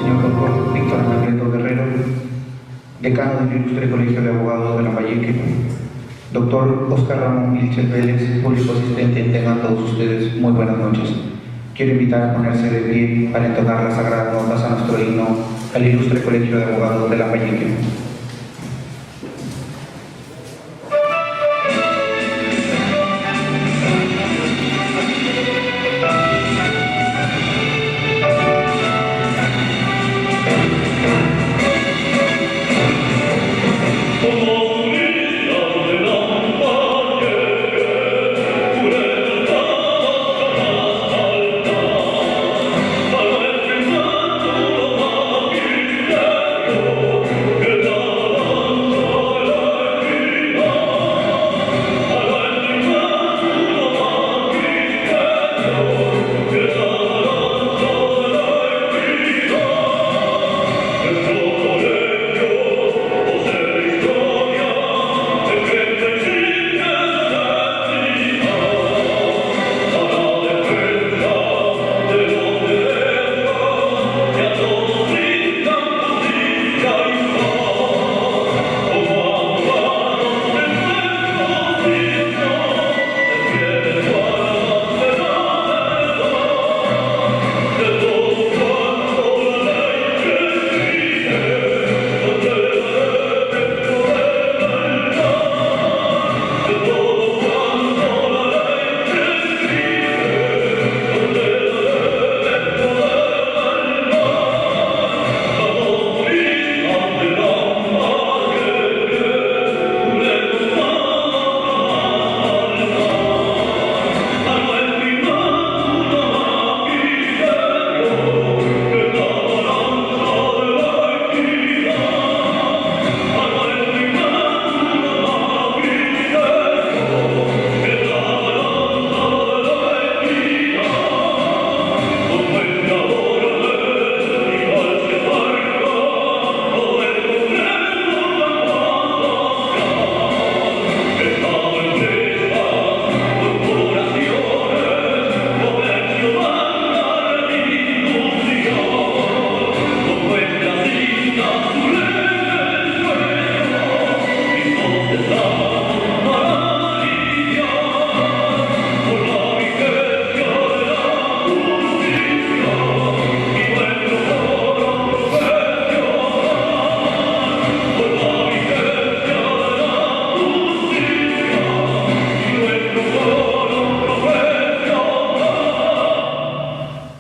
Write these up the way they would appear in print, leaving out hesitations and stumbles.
señor doctor Víctor Anacleto Guerrero, decano del Ilustre Colegio de Abogados de Lambayeque, doctor Oscar Ramón Vilches Vélez, público asistente, tengan todos ustedes muy buenas noches. Quiero invitar a ponerse de pie para entonar las sagradas notas a nuestro himno al Ilustre Colegio de Abogados de Lambayeque.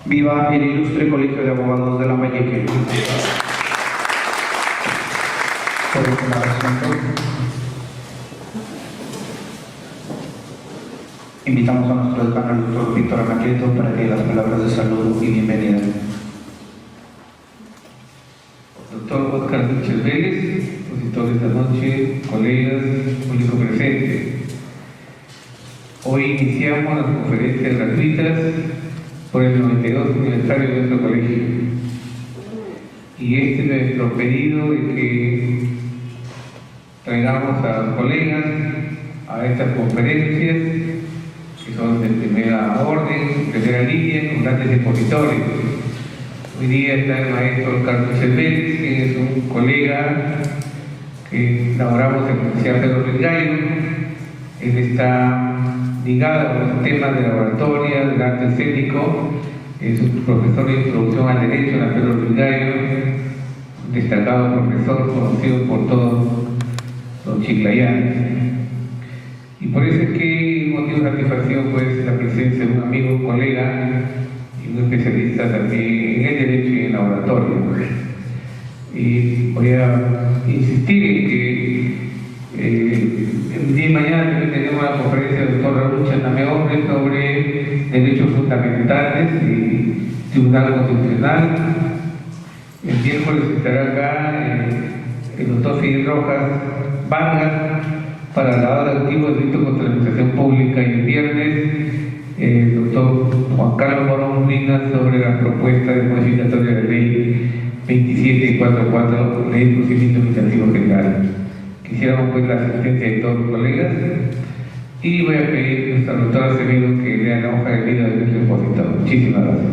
Viva el Ilustre Colegio de Abogados de Lambayeque. Por declaración, invitamos a nuestro decano, el doctor Víctor Anacleto, para que dé las palabras de saludo y bienvenida. Doctor Oscar Vilches Vélez, expositor de esta noche, colegas, público presente. Hoy iniciamos las conferencias gratuitas por el 92 aniversario de nuestro colegio. Y este es nuestro pedido de que traigamos a los colegas a estas conferencias, que son de primera orden, primera línea, con grandes expositores. Hoy día está el maestro Carlos Vélez, que es un colega que laboramos en la Universidad Pedro Rigayo. Él está ligado a los temas de laboratorio, del arte escénico, es un profesor de introducción al derecho en la Pedro Rigayo, un destacado profesor conocido por todos los chiclayanos. Y por eso es que motivo de satisfacción pues la presencia de un amigo, un colega y un especialista también en el derecho y en el laboratorio. Y voy a insistir en que el día de mañana también tenemos una conferencia del doctor Raúl Chanamehombre sobre derechos fundamentales y Tribunal Constitucional. El miércoles estará acá el doctor Fidel Rojas Vargas para el lavado de activos del delito contra la administración pública, y el viernes el doctor Juan Carlos Morón Linas sobre la propuesta de modificatoria de la ley 2744, ley de procedimiento administrativo general. Quisiéramos pues la asistencia de todos los colegas y voy a pedir a nuestra doctora Acevedo que lea la hoja de vida de nuestro expositor. Muchísimas gracias.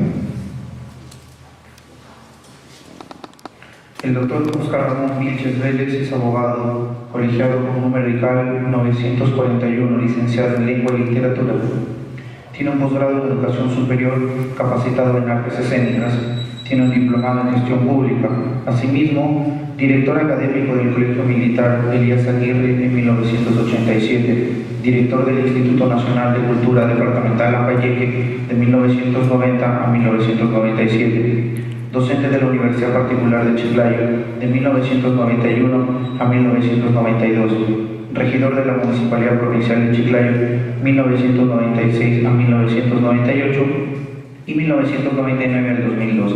El doctor Oscar Ramón Vilches Vélez es abogado, colegiado con número ICAL 941, licenciado en Lengua y Literatura. Tiene un posgrado en Educación Superior, capacitado en Artes Escénicas. Tiene un diplomado en Gestión Pública. Asimismo, director académico del Colegio Militar Elías Aguirre en 1987, director del Instituto Nacional de Cultura Departamental Lambayeque de 1990 a 1997, docente de la Universidad Particular de Chiclayo de 1991 a 1992, regidor de la Municipalidad Provincial de Chiclayo 1996 a 1998 y 1999 al 2002,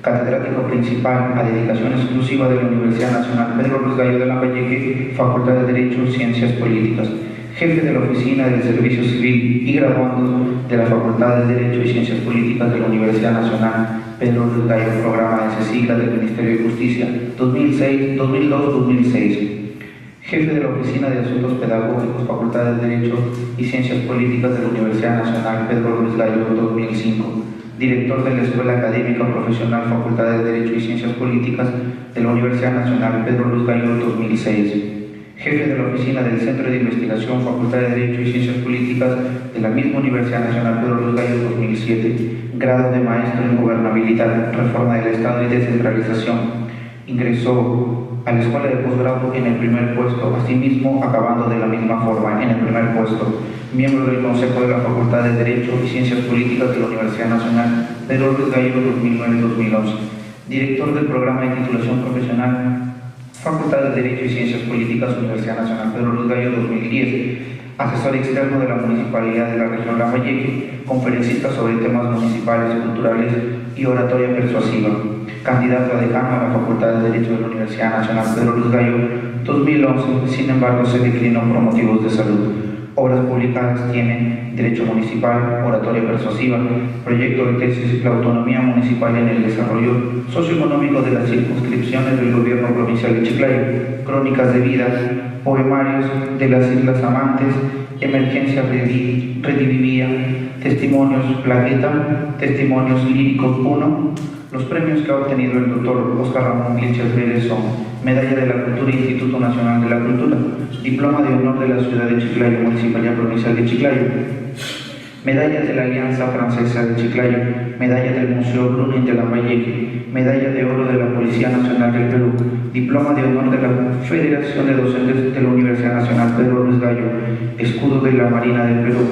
catedrático principal a dedicación exclusiva de la Universidad Nacional Pedro Ruiz Gallo de Lambayeque, Facultad de Derecho y Ciencias Políticas, jefe de la Oficina del Servicio Civil y graduando de la Facultad de Derecho y Ciencias Políticas de la Universidad Nacional Pedro Ruiz Gallo, programa de CECIGLA del Ministerio de Justicia 2002-2006, jefe de la Oficina de Asuntos Pedagógicos, Facultad de Derecho y Ciencias Políticas de la Universidad Nacional Pedro Ruiz Gallo 2005, director de la Escuela Académica Profesional Facultad de Derecho y Ciencias Políticas de la Universidad Nacional Pedro Ruiz Gallo 2006, jefe de la Oficina del Centro de Investigación Facultad de Derecho y Ciencias Políticas de la misma Universidad Nacional Pedro Ruiz Gallo 2007, grado de Maestro en Gobernabilidad, Reforma del Estado y Descentralización. Ingresó a la Escuela de Posgrado en el primer puesto, asimismo acabando de la misma forma en el primer puesto. Miembro del Consejo de la Facultad de Derecho y Ciencias Políticas de la Universidad Nacional Pedro Ruiz Gallo 2009-2011. Director del Programa de Titulación Profesional Facultad de Derecho y Ciencias Políticas, Universidad Nacional Pedro Ruiz Gallo 2010, asesor externo de la Municipalidad de la Región Lambayeque, conferencista sobre temas municipales, culturales y oratoria persuasiva, candidato a decano a la Facultad de Derecho de la Universidad Nacional Pedro Ruiz Gallo 2011, sin embargo se declinó por motivos de salud. Obras publicadas tienen Derecho Municipal, Oratoria Persuasiva, Proyecto de Tesis, La Autonomía Municipal en el Desarrollo Socioeconómico de las Circunscripciones del Gobierno Provincial de Chiclayo, Crónicas de Vida, Poemarios de las Islas Amantes, Emergencia Redivivía, Testimonios Plaqueta, Testimonios Líricos 1. Los premios que ha obtenido el doctor Oscar Ramón Vilches Vélez son Medalla de la Cultura, Instituto Nacional de la Cultura, Diploma de Honor de la Ciudad de Chiclayo, Municipalidad Provincial de Chiclayo, Medalla de la Alianza Francesa de Chiclayo, Medalla del Museo Bruni de Lambayeque, Medalla de Oro de la Policía Nacional del Perú, Diploma de Honor de la Federación de Docentes de la Universidad Nacional Pedro Ruiz Gallo, Escudo de la Marina del Perú,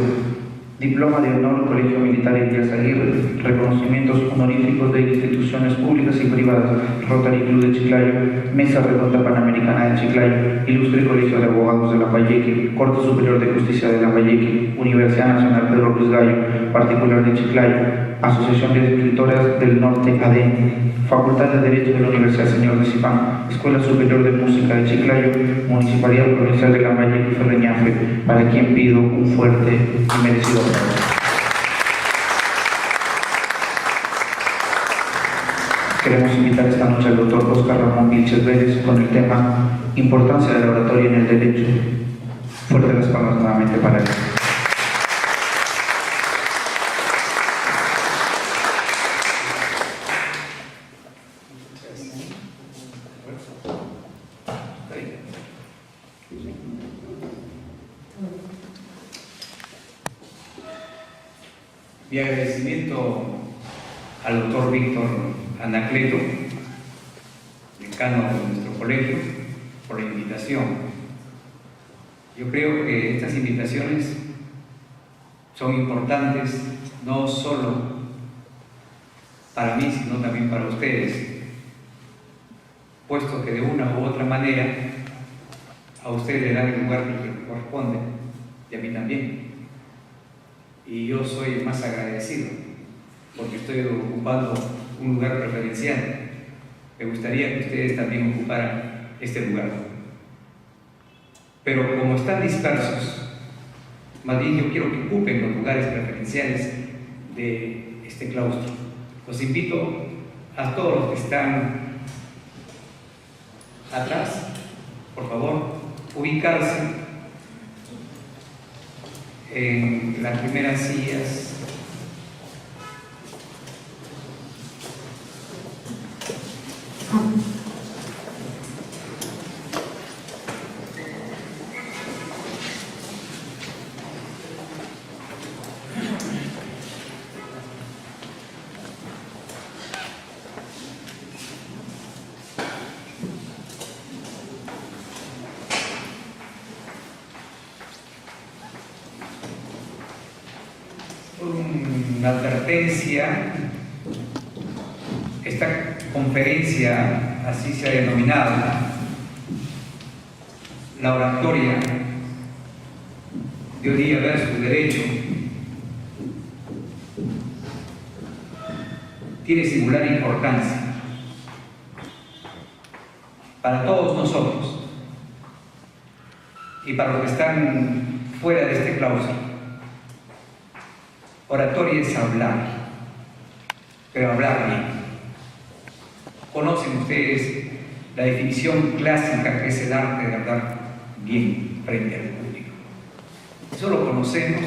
Diploma de Honor Colegio Militar Elías Aguirre, reconocimientos honoríficos de instituciones públicas y privadas, Rotary Club de Chiclayo, Mesa Redonda Panamericana de Chiclayo, Ilustre Colegio de Abogados de Lambayeque, Corte Superior de Justicia de Lambayeque, Universidad Nacional Pedro Ruiz Gallo, Particular de Chiclayo, Asociación de Escritoras del Norte ADN, Facultad de Derecho de la Universidad Señor de Zipán, Escuela Superior de Música de Chiclayo, Municipalidad Provincial de Lambayeque y Ferreñafe, para quien pido un fuerte y merecido aplauso. Queremos invitar esta noche al doctor Oscar Ramón Vilches Vélez con el tema Importancia de la oratoria en el derecho. Fuerte las palabras nuevamente para él. Mi agradecimiento al doctor Víctor Anacleto, decano de nuestro colegio, por la invitación. Yo creo que estas invitaciones son importantes no solo para mí, sino también para ustedes, puesto que de una u otra manera a ustedes le dan el lugar que corresponde, y a mí también. Y yo soy el más agradecido, porque estoy ocupando un lugar preferencial. Me gustaría que ustedes también ocuparan este lugar. Pero como están dispersos, más bien yo quiero que ocupen los lugares preferenciales de este claustro. Los invito a todos los que están atrás, por favor, ubicarse en las primeras sillas. una advertencia. Esta conferencia, así se ha denominado, la oratoria teoría versus derecho, tiene singular importancia para todos nosotros y para los que están fuera de este claustro. Oratoria es hablar, pero hablar bien. Conocen ustedes la definición clásica que es el arte de hablar bien frente al público. Eso lo conocemos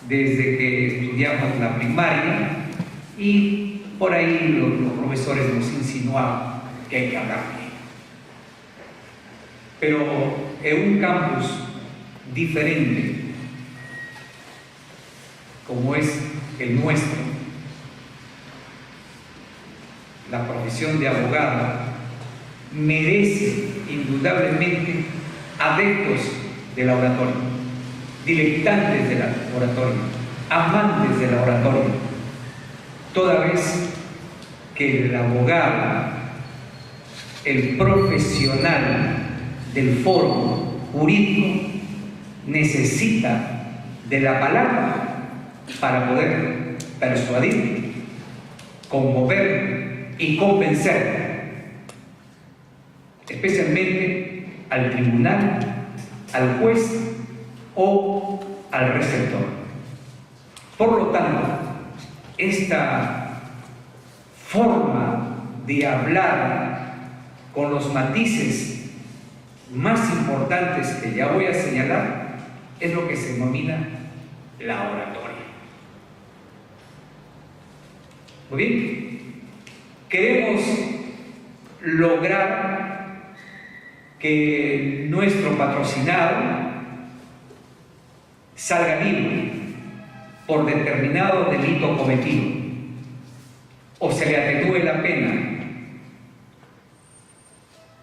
desde que estudiamos la primaria y por ahí los profesores nos insinuaban que hay que hablar bien. Pero en un campus diferente, como es el nuestro, la profesión de abogado merece indudablemente adeptos de la oratoria, dilectantes de la oratoria, amantes de la oratoria, toda vez que el abogado, el profesional del foro jurídico, necesita de la palabra para poder persuadir, conmover y convencer, especialmente al tribunal, al juez o al receptor. Por lo tanto, esta forma de hablar con los matices más importantes que ya voy a señalar es lo que se denomina la oratoria. Muy bien, queremos lograr que nuestro patrocinado salga libre por determinado delito cometido o se le atenúe la pena,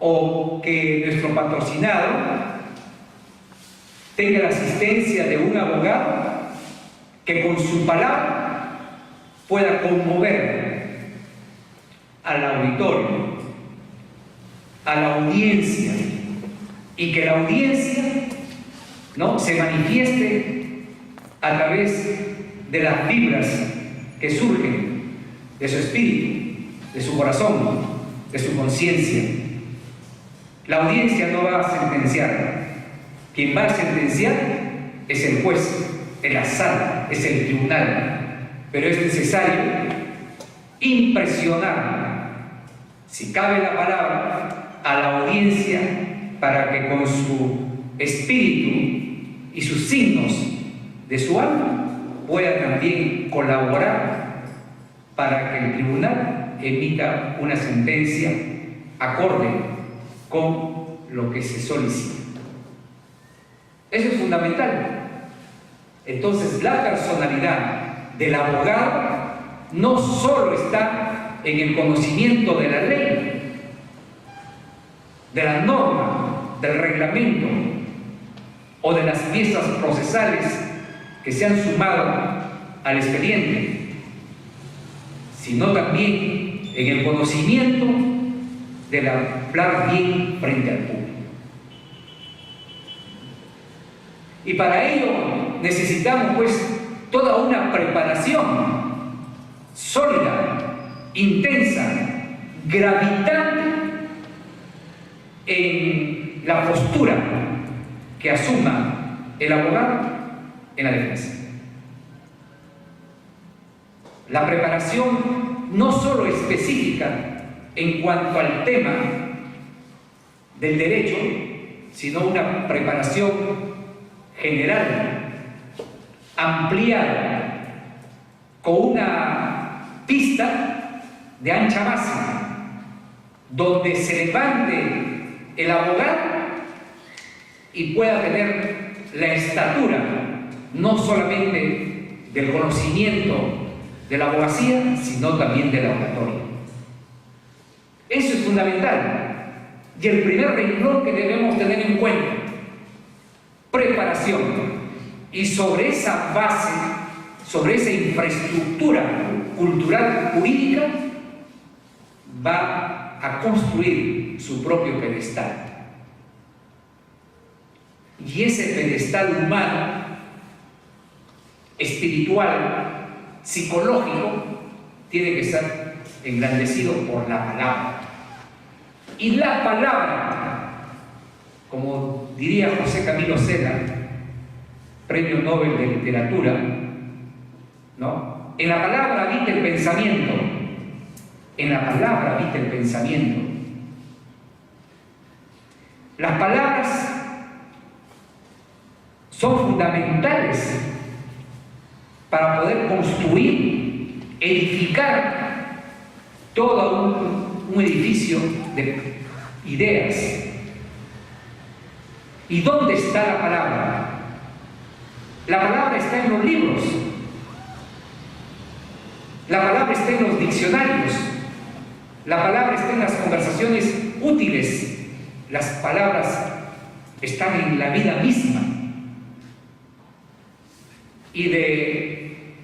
o que nuestro patrocinado tenga la asistencia de un abogado que con su palabra pueda conmover al auditorio, a la audiencia, y que la audiencia se manifieste a través de las vibras que surgen de su espíritu, de su corazón, de su conciencia. La audiencia no va a sentenciar. Quien va a sentenciar es el juez, es la sala, es el tribunal. Pero es necesario impresionar, si cabe la palabra, a la audiencia para que con su espíritu y sus signos de su alma pueda también colaborar para que el tribunal emita una sentencia acorde con lo que se solicita. Eso es fundamental. Entonces, la personalidad del abogado no solo está en el conocimiento de la ley, de la norma, del reglamento o de las piezas procesales que se han sumado al expediente, sino también en el conocimiento del hablar bien frente al público. Y para ello necesitamos pues toda una preparación sólida, intensa, gravitante en la postura que asuma el abogado en la defensa. La preparación no solo específica en cuanto al tema del derecho, sino una preparación general, ampliada, con una pista de ancha base, donde se levante el abogado y pueda tener la estatura, no solamente del conocimiento de la abogacía, sino también de la oratoria. Eso es fundamental. Y el primer renglón que debemos tener en cuenta, preparación. Y sobre esa base, sobre esa infraestructura cultural jurídica, va a construir su propio pedestal. Y ese pedestal humano, espiritual, psicológico, tiene que estar engrandecido por la palabra. Y la palabra, como diría José Camilo Sena, Premio Nobel de Literatura, ¿no? En la palabra habita el pensamiento. En la palabra habita el pensamiento. Las palabras son fundamentales para poder construir, edificar todo un edificio de ideas. ¿Y dónde está la palabra? La palabra está en los libros. La palabra está en los diccionarios. La palabra está en las conversaciones útiles. Las palabras están en la vida misma. Y de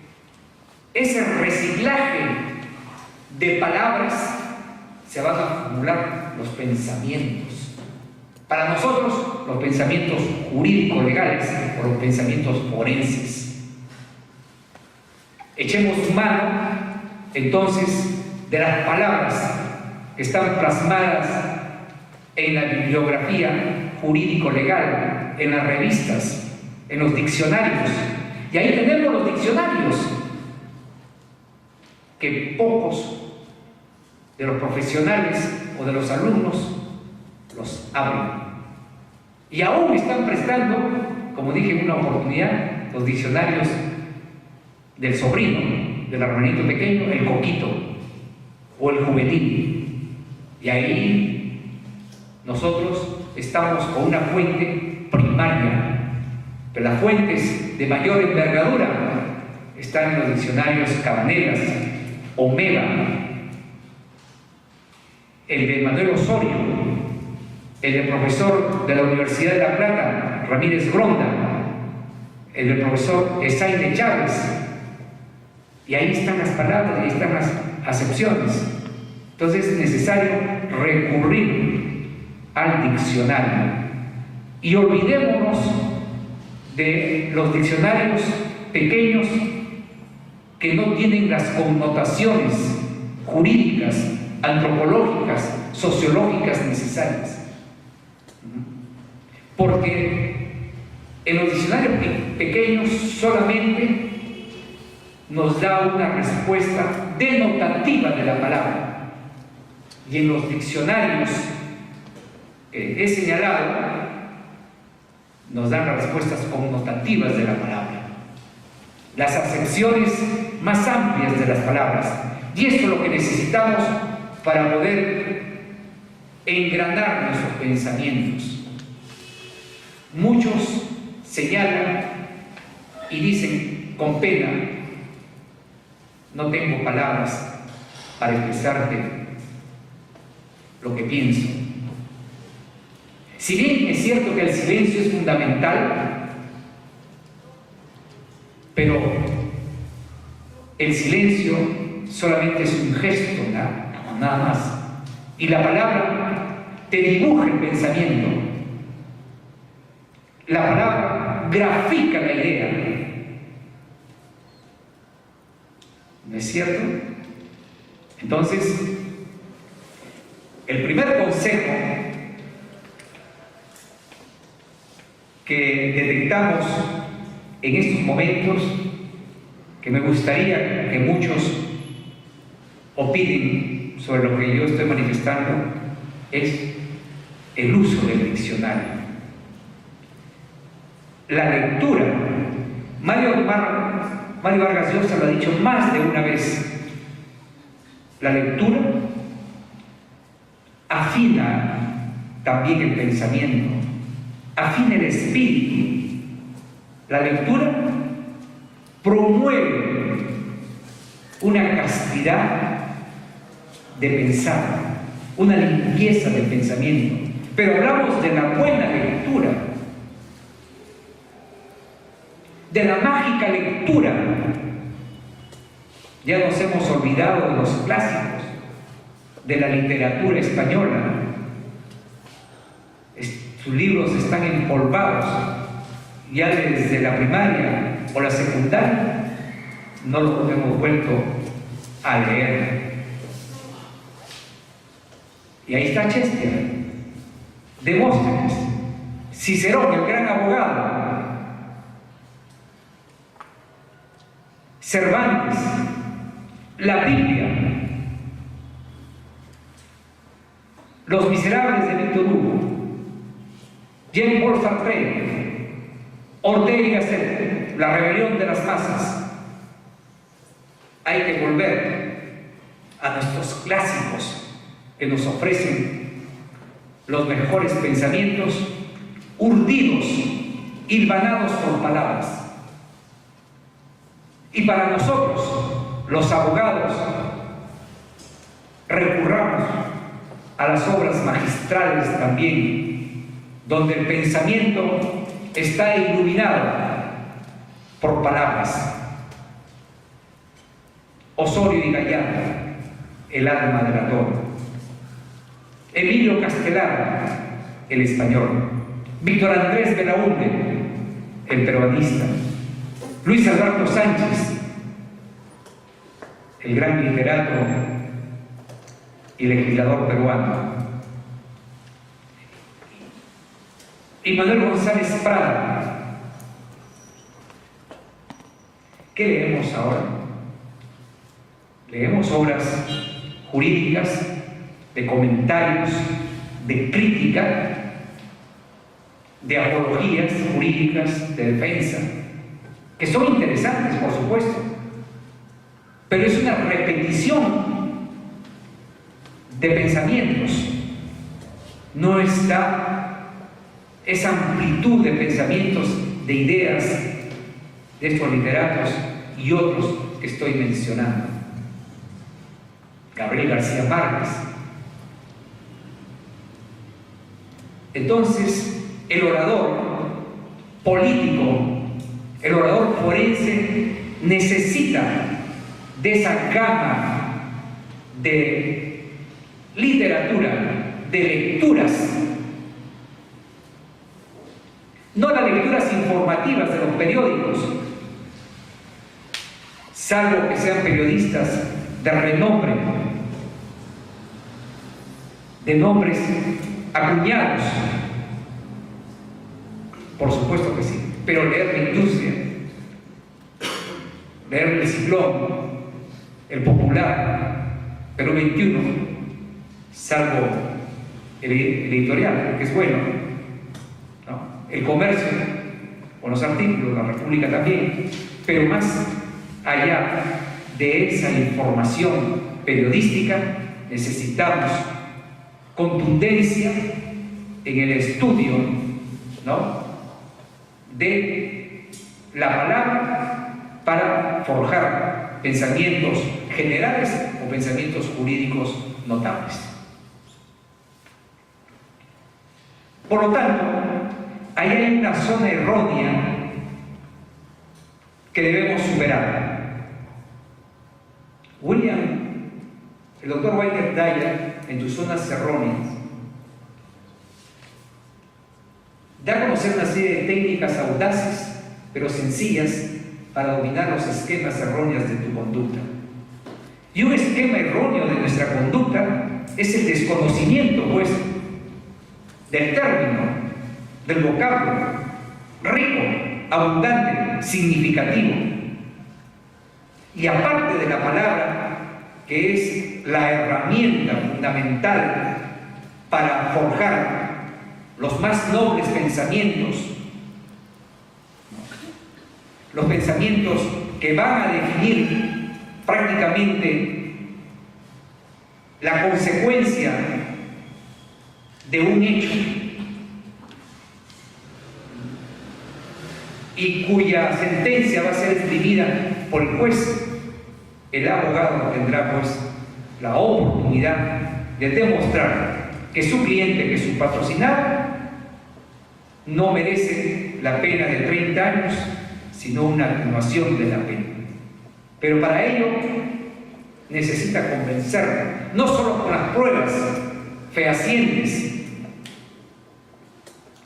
ese reciclaje de palabras se van a formular los pensamientos. Para nosotros, los pensamientos jurídicos legales o los pensamientos forenses. Echemos mano, entonces, de las palabras que están plasmadas en la bibliografía jurídico-legal, en las revistas, en los diccionarios. Y ahí tenemos los diccionarios, que pocos de los profesionales o de los alumnos los abren. Y aún están prestando, como dije en una oportunidad, los diccionarios del sobrino, del hermanito pequeño, el coquito o el juvenil. Y ahí nosotros estamos con una fuente primaria, pero las fuentes de mayor envergadura están en los diccionarios Cabanelas, Omega, el de Manuel Osorio, el del profesor de la Universidad de La Plata, Ramírez Gronda, el del profesor Esaine Chávez. Y ahí están las palabras, ahí están las acepciones. Entonces es necesario recurrir al diccionario. Y olvidémonos de los diccionarios pequeños que no tienen las connotaciones jurídicas, antropológicas, sociológicas necesarias. Porque en los diccionarios pequeños solamente nos da una respuesta denotativa de la palabra. Y en los diccionarios que he señalado, nos dan las respuestas connotativas de la palabra, las acepciones más amplias de las palabras. Y esto es lo que necesitamos para poder engranar nuestros pensamientos. Muchos señalan y dicen con pena: no tengo palabras para expresarte lo que pienso. Si bien es cierto que el silencio es fundamental, pero el silencio solamente es un gesto, nada más. Y la palabra te dibuja el pensamiento. La palabra grafica la idea. ¿No es cierto? Entonces, el primer consejo que detectamos en estos momentos, que me gustaría que muchos opinen sobre lo que yo estoy manifestando, es el uso del diccionario. La lectura. Mario Vargas Llosa lo ha dicho más de una vez. La lectura afina también el pensamiento, afina el espíritu. La lectura promueve una castidad de pensar, una limpieza del pensamiento. Pero hablamos de la buena lectura, de la mágica lectura Ya nos hemos olvidado de los clásicos de la literatura española. Sus libros están empolvados. Ya desde la primaria o la secundaria no los hemos vuelto a leer. Y ahí está Shakespeare, Demóstenes, Cicerón, el gran abogado, Cervantes, la Biblia, Los Miserables de Víctor Hugo, Jean-Paul Sartre, Ortega y Gasset, La rebelión de las masas. Hay que volver a nuestros clásicos que nos ofrecen los mejores pensamientos, urdidos, hilvanados por palabras. Y para nosotros, los abogados, recurramos a las obras magistrales también, donde el pensamiento está iluminado por palabras. Osorio y Gallardo, El alma del autor. Emilio Castelar, el español. Víctor Andrés Belaúnde, el peruanista. Luis Alberto Sánchez, el gran literato y legislador peruano. Y Manuel González Prada. ¿Qué leemos ahora? Leemos obras jurídicas, de comentarios, de crítica, de apologías jurídicas, de defensa, que son interesantes, por supuesto, pero es una repetición de pensamientos. No está esa amplitud de pensamientos, de ideas de estos literatos y otros que estoy mencionando. Gabriel García Márquez. Entonces, el orador político, el orador forense, necesita de esa gama de literatura, de lecturas, no las lecturas informativas de los periódicos, salvo que sean periodistas de renombre, de nombres acuñados, por supuesto que sí, pero leer la industria, leer el Ciclón, el Popular, Perú 21, salvo el editorial, que es bueno, ¿no? El Comercio, con los artículos, la República también, pero más allá de esa información periodística, necesitamos contundencia en el estudio, ¿no?, de la palabra para forjar pensamientos generales o pensamientos jurídicos notables. Por lo tanto, ahí hay una zona errónea que debemos superar. El doctor Walter Dyer, en tus zonas erróneas, da a conocer una serie de técnicas audaces, pero sencillas, para dominar los esquemas erróneos de tu conducta. Y un esquema erróneo de nuestra conducta es el desconocimiento, pues, del término, del vocablo, rico, abundante, significativo. Y aparte de la palabra, que es la herramienta fundamental para forjar los más nobles pensamientos, los pensamientos que van a definir prácticamente la consecuencia de un hecho y cuya sentencia va a ser escribida por el juez. El abogado tendrá pues la oportunidad de demostrar que su cliente, que su patrocinado, no merece la pena de 30 años, sino una atenuación de la pena. Pero para ello necesita convencerla, no solo con las pruebas fehacientes,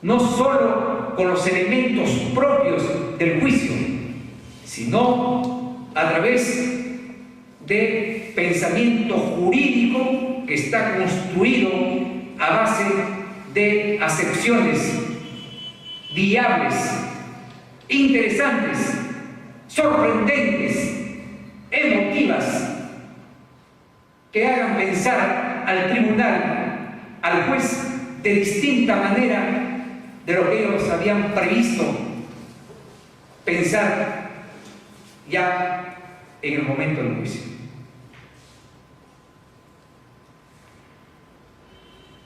no solo con los elementos propios del juicio, sino a través de pensamiento jurídico que está construido a base de acepciones viables, interesantes, sorprendentes, emotivas, que hagan pensar al tribunal, al juez, de distinta manera de lo que ellos habían previsto pensar ya en el momento del juicio.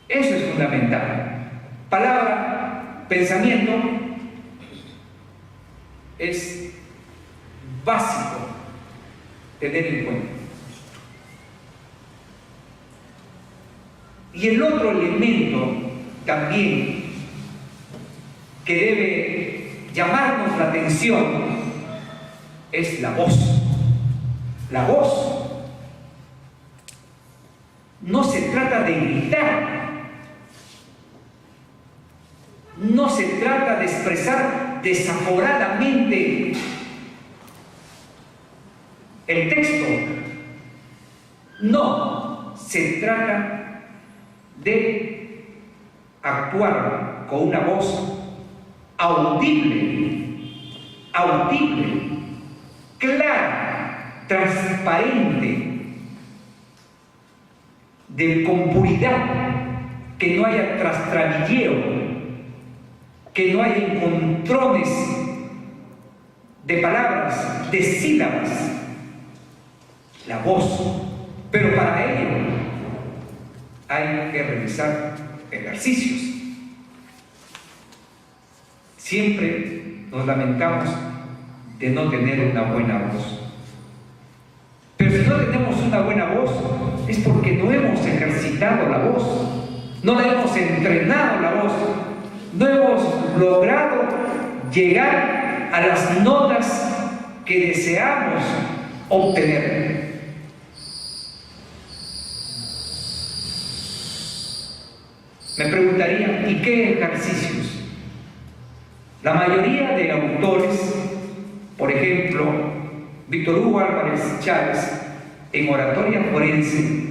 Eso es fundamental. Palabra, pensamiento es básico tener en cuenta. Y el otro elemento también que debe llamarnos la atención es la voz. La voz no se trata de gritar, no se trata de expresar desaforadamente el texto, no, se trata de actuar con una voz audible, clara, transparente, con puridad, que no haya trastrabilleo, que no haya encontrones de palabras, de sílabas, la voz. Pero para ello hay que realizar ejercicios. Siempre nos lamentamos de no tener una buena voz. Pero si no tenemos una buena voz, es porque no hemos ejercitado la voz, no la hemos entrenado la voz, no hemos logrado llegar a las notas que deseamos obtener. Me preguntaría, ¿y qué ejercicios? La mayoría de autores, por ejemplo, Víctor Hugo Álvarez Chávez, en Oratoria Forense,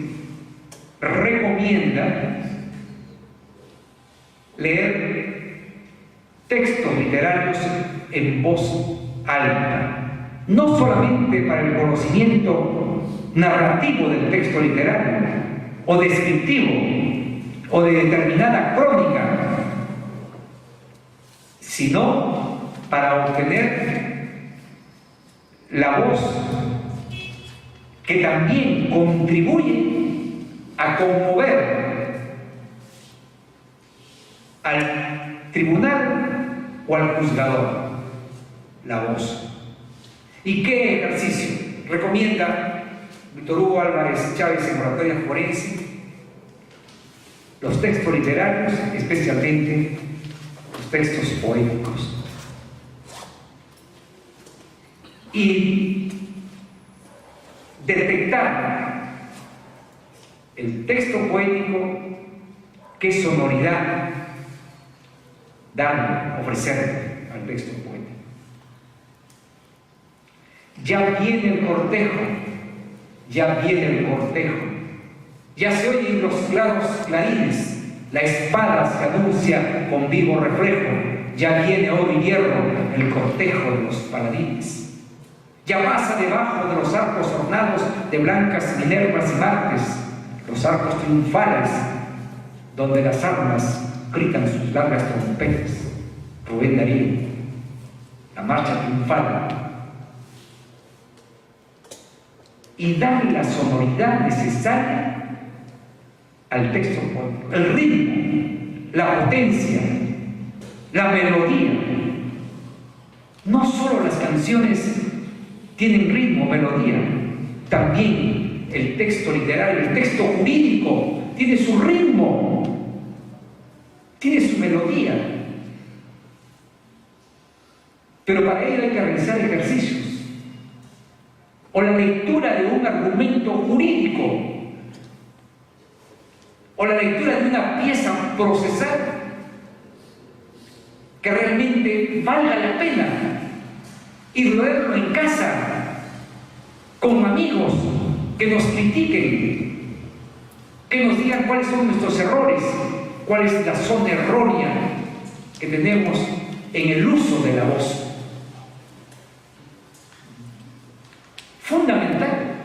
recomienda leer textos literarios en voz alta, no solamente para el conocimiento narrativo del texto literario o descriptivo o de determinada crónica, sino para obtener la voz que también contribuye a conmover al tribunal o al juzgador, la voz. ¿Y qué ejercicio recomienda Víctor Hugo Álvarez Chávez en Oratoria Forense? Los textos literarios, especialmente los textos poéticos. Y detectar el texto poético, qué sonoridad dar, ofrecer al texto poético. Ya viene el cortejo, ya viene el cortejo, ya se oyen los claros clarines, la espada se anuncia con vivo reflejo, ya viene oro y hierro el cortejo de los paladines. Ya pasa debajo de los arcos ornados de blancas Minervas y Martes, los arcos triunfales, donde las armas gritan sus largas trompetas. Rubén Darío, la marcha triunfal. Y darle la sonoridad necesaria al texto poético, el ritmo, la potencia, la melodía. No solo las canciones tienen ritmo, melodía, también el texto literario, el texto jurídico tiene su ritmo, tiene su melodía. Pero para ello hay que realizar ejercicios. o la lectura de un argumento jurídico, o la lectura de una pieza procesal que realmente valga la pena, y leerlo en casa, con amigos que nos critiquen, que nos digan cuáles son nuestros errores, cuál es la zona errónea que tenemos en el uso de la voz. Fundamental.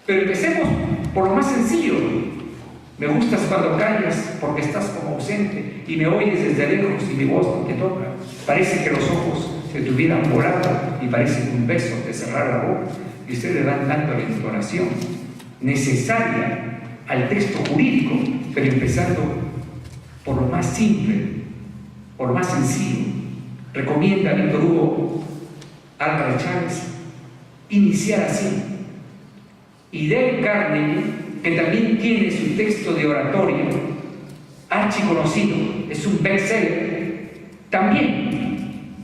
Pero empecemos por lo más sencillo. Me gustas cuando callas porque estás como ausente y me oyes desde lejos y mi voz no te toca. Parece que los ojos se te hubieran volado y parece que un beso te cerrara la boca. Y ustedes le dan tanto la entonación necesaria al texto jurídico, pero empezando por lo más simple, por lo más sencillo. Recomienda Víctor Hugo Álvarez Chávez iniciar así. Y Dale Carnegie, que también tiene su texto de oratorio archiconocido, es un bestseller, también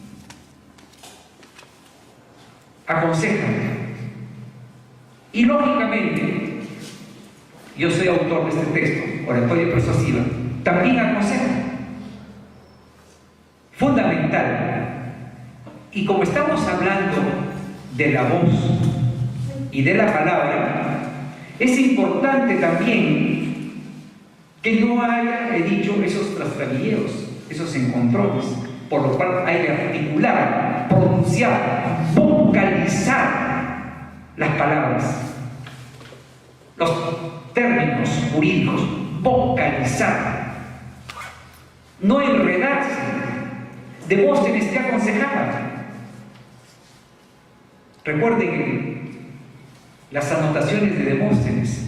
aconseja. Y lógicamente, yo soy autor de este texto, Oratoria Persuasiva, también aconseja. Fundamental. Y como estamos hablando de la voz y de la palabra, es importante también que no haya, he dicho, esos trastabilleos, esos encontrones, por lo cual hay que articular, pronunciar, vocalizar las palabras, los términos jurídicos, vocalizar, no enredarse. Demóstenes que aconsejaba. Recuerden las anotaciones de Demóstenes.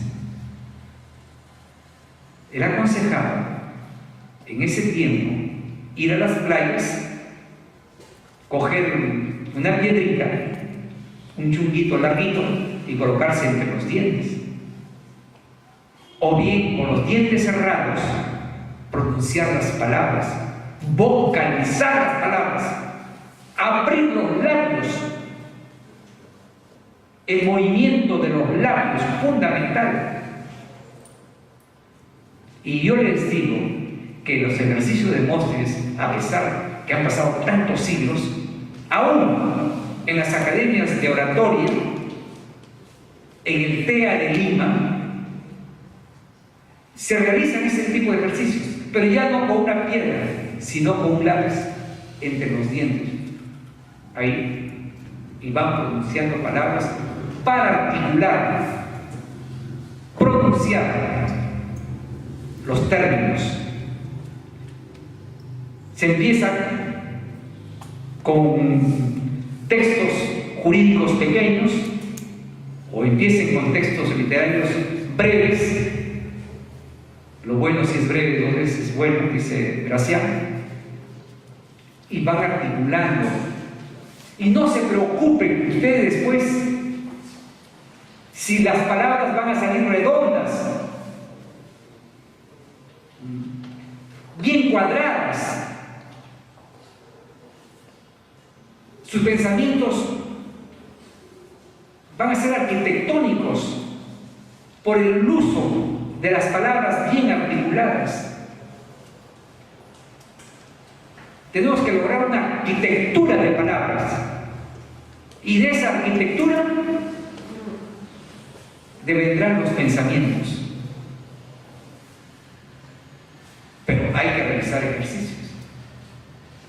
Él aconsejaba en ese tiempo ir a las playas, coger una piedrita, un chunguito larguito y colocarse entre los dientes. O bien con los dientes cerrados, pronunciar las palabras, vocalizar las palabras, abrir los labios. El movimiento de los labios, fundamental. Y yo les digo que los ejercicios de Demóstenes, a pesar que han pasado tantos siglos, aún en las academias de oratoria, en el TEA de Lima, se realizan ese tipo de ejercicios, pero ya no con una piedra, sino con un lápiz entre los dientes. Ahí, y van pronunciando palabras para articular, pronunciar los términos. Se empieza con textos jurídicos pequeños o empiecen con textos literarios breves. Lo bueno si es breve, 2 veces bueno, dice Graciano. Y van articulando. Y no se preocupen ustedes después si las palabras van a salir redondas, bien cuadradas. Sus pensamientos van a ser arquitectónicos por el uso de las palabras bien articuladas. Tenemos que lograr una arquitectura de palabras, y de esa arquitectura vendrán los pensamientos. Pero hay que realizar ejercicios.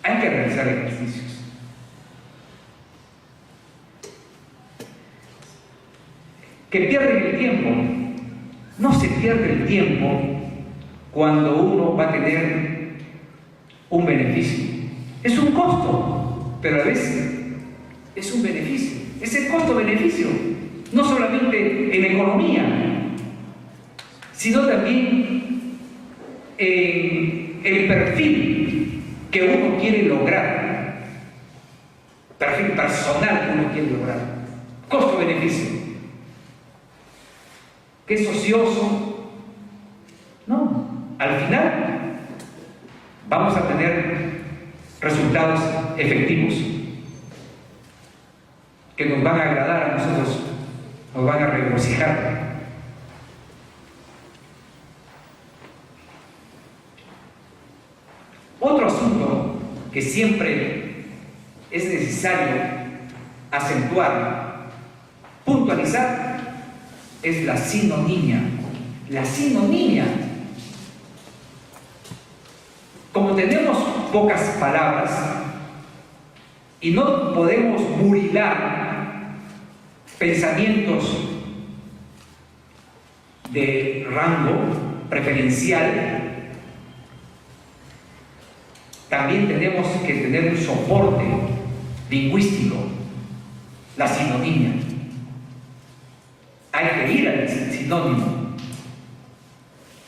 Hay que realizar ejercicios. Que pierden el tiempo. No se pierde el tiempo cuando uno va a tener un beneficio. Es un costo, pero a veces es un beneficio. Es el costo-beneficio, no solamente en economía, sino también en el perfil que uno quiere lograr, perfil personal que uno quiere lograr. Costo-beneficio. ¿Qué es ocioso? No, al final vamos a tener resultados efectivos. que nos van a agradar a nosotros, nos van a regocijar. Otro asunto que siempre es necesario acentuar, puntualizar, es la sinonimia. La sinonimia. Como tenemos pocas palabras y no podemos burilar pensamientos de rango preferencial, también tenemos que tener un soporte lingüístico, la sinonimia. Hay que ir al sinónimo.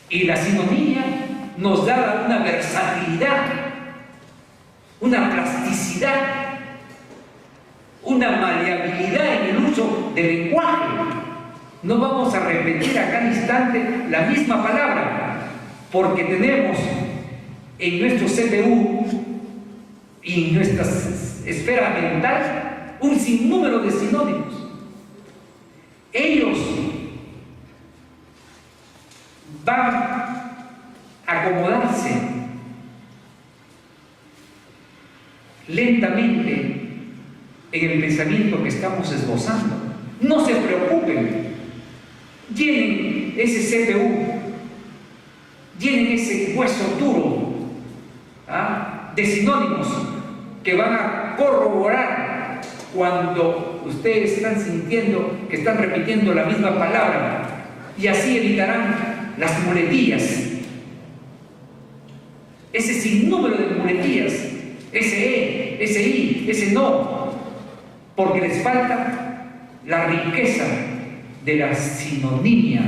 Y la sinonimia nos da una versatilidad, una plasticidad, una maleabilidad en el uso del lenguaje. No vamos a repetir a cada instante la misma palabra, porque tenemos en nuestro CPU y en nuestra esfera mental un sinnúmero de sinónimos. Ellos van a acomodarse lentamente en el pensamiento que estamos esbozando. No se preocupen, llenen ese CPU, llenen ese hueso duro de sinónimos que van a corroborar cuando ustedes están sintiendo que están repitiendo la misma palabra, y así evitarán las muletillas, ese sinnúmero de muletillas, ese ese I, ese no, porque les falta la riqueza de la sinonimia.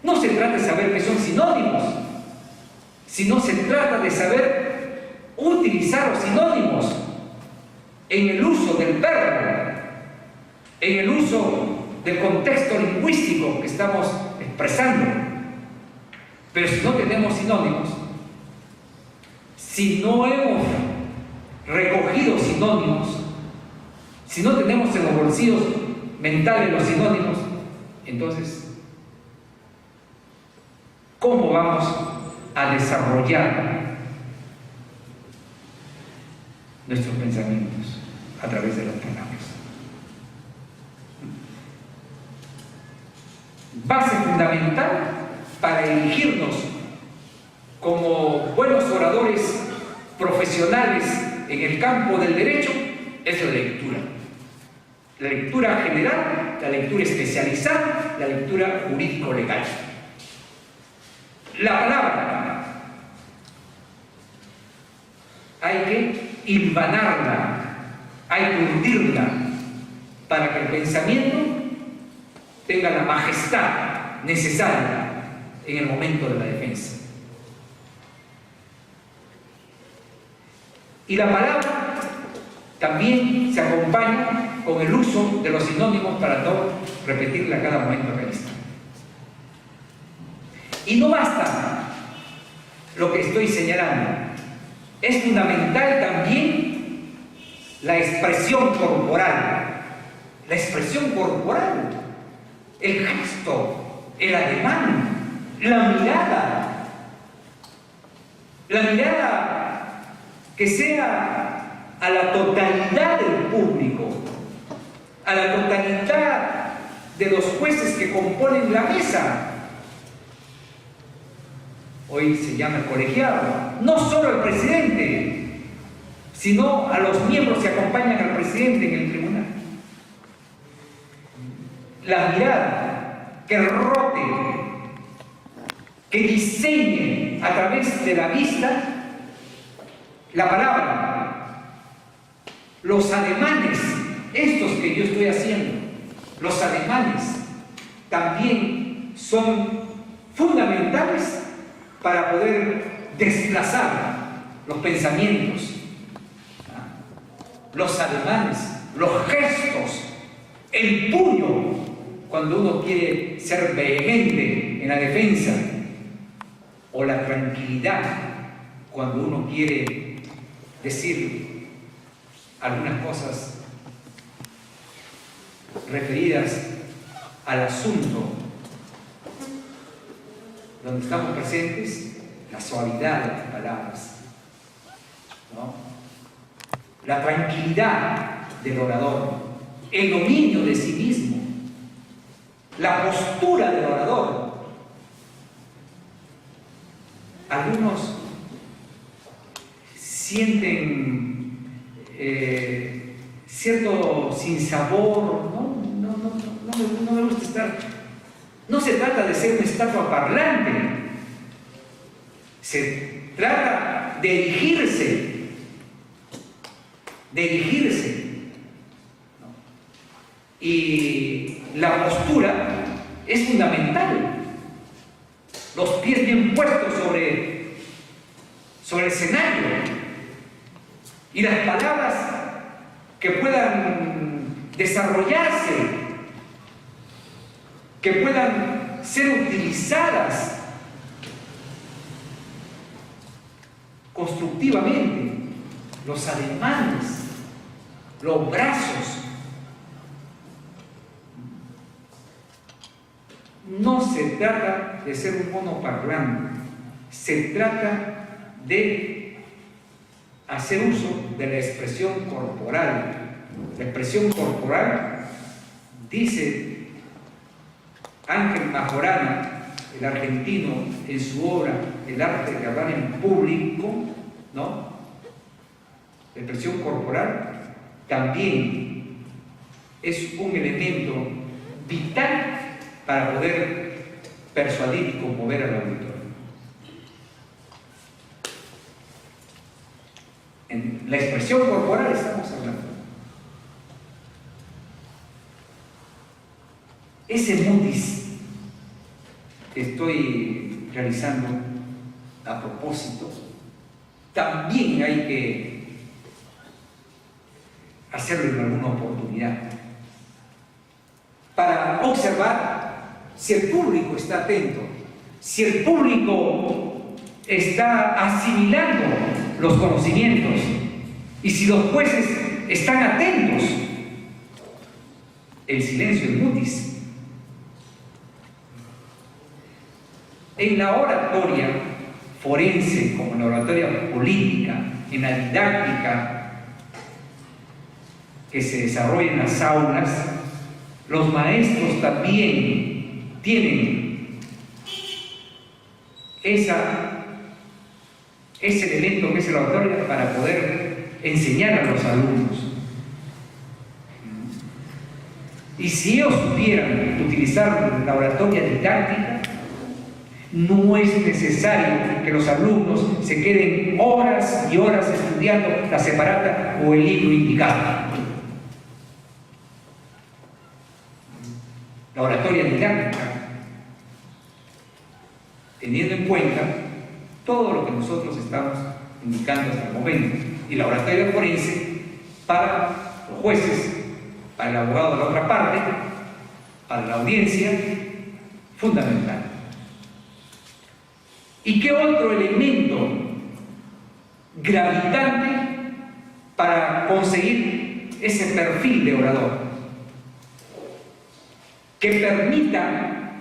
No se trata de saber qué son sinónimos, sino se trata de saber utilizar los sinónimos en el uso del verbo, en el uso del contexto lingüístico que estamos expresando. Pero si no tenemos sinónimos, si no hemos recogido sinónimos, si no tenemos en los bolsillos mentales los sinónimos, entonces, ¿cómo vamos a desarrollar nuestros pensamientos a través de las palabras? Base fundamental para elegirnos como buenos oradores profesionales en el campo del derecho es la lectura. La lectura general, la lectura especializada, la lectura jurídico-legal. La palabra hay que hilvanarla, hay que hundirla para que el pensamiento tenga la majestad necesaria en el momento de la defensa. Y la palabra también se acompaña con el uso de los sinónimos para no repetirla a cada momento a cada instante. Y no basta lo que estoy señalando, es fundamental también la expresión corporal. La expresión corporal, el gesto, el ademán, la mirada que sea a la totalidad del público, a la totalidad de los jueces que componen la mesa. Hoy se llama el colegiado, no solo al presidente, sino a los miembros que acompañan al presidente en el tribunal. La mirada que rote, que diseñe a través de la vista la palabra, los ademanes, estos que yo estoy haciendo, los ademanes también son fundamentales para poder desplazar los pensamientos, los ademanes, los gestos, el puño, cuando uno quiere ser vehemente en la defensa, o la tranquilidad, cuando uno quiere decir algunas cosas referidas al asunto donde estamos presentes, la suavidad de las palabras, ¿no? La tranquilidad del orador, el dominio de sí mismo, la postura del orador. Algunos sienten cierto sinsabor, no me gusta estar. No se trata de ser una estatua parlante, se trata de erigirse, ¿no? Y la postura es fundamental. Los pies bien puestos sobre el escenario y las palabras que puedan desarrollarse, que puedan ser utilizadas constructivamente, los ademanes, los brazos. No se trata de ser un monoparlante, se trata de hacer uso de la expresión corporal. La expresión corporal, dice Ángel Majorana, el argentino, en su obra El arte de hablar en público, ¿no? La expresión corporal también es un elemento vital para poder persuadir y conmover al auditorio. En la expresión corporal estamos hablando. Ese mundis que estoy realizando a propósito, también hay que hacerlo en alguna oportunidad para observar si el público está atento, si el público está asimilando los conocimientos y si los jueces están atentos. El silencio es mutis. En la oratoria forense, como en la oratoria política, en la didáctica que se desarrolla en las aulas, los maestros también tienen ese elemento que es la oratoria para poder enseñar a los alumnos. Y si ellos supieran utilizar la oratoria didáctica, no es necesario que los alumnos se queden horas y horas estudiando la separata o el libro indicado. La oratoria didáctica, teniendo en cuenta todo lo que nosotros estamos indicando hasta el momento, y la oratoria forense para los jueces, para el abogado de la otra parte, para la audiencia, fundamental. ¿Y qué otro elemento gravitante para conseguir ese perfil de orador? Que permita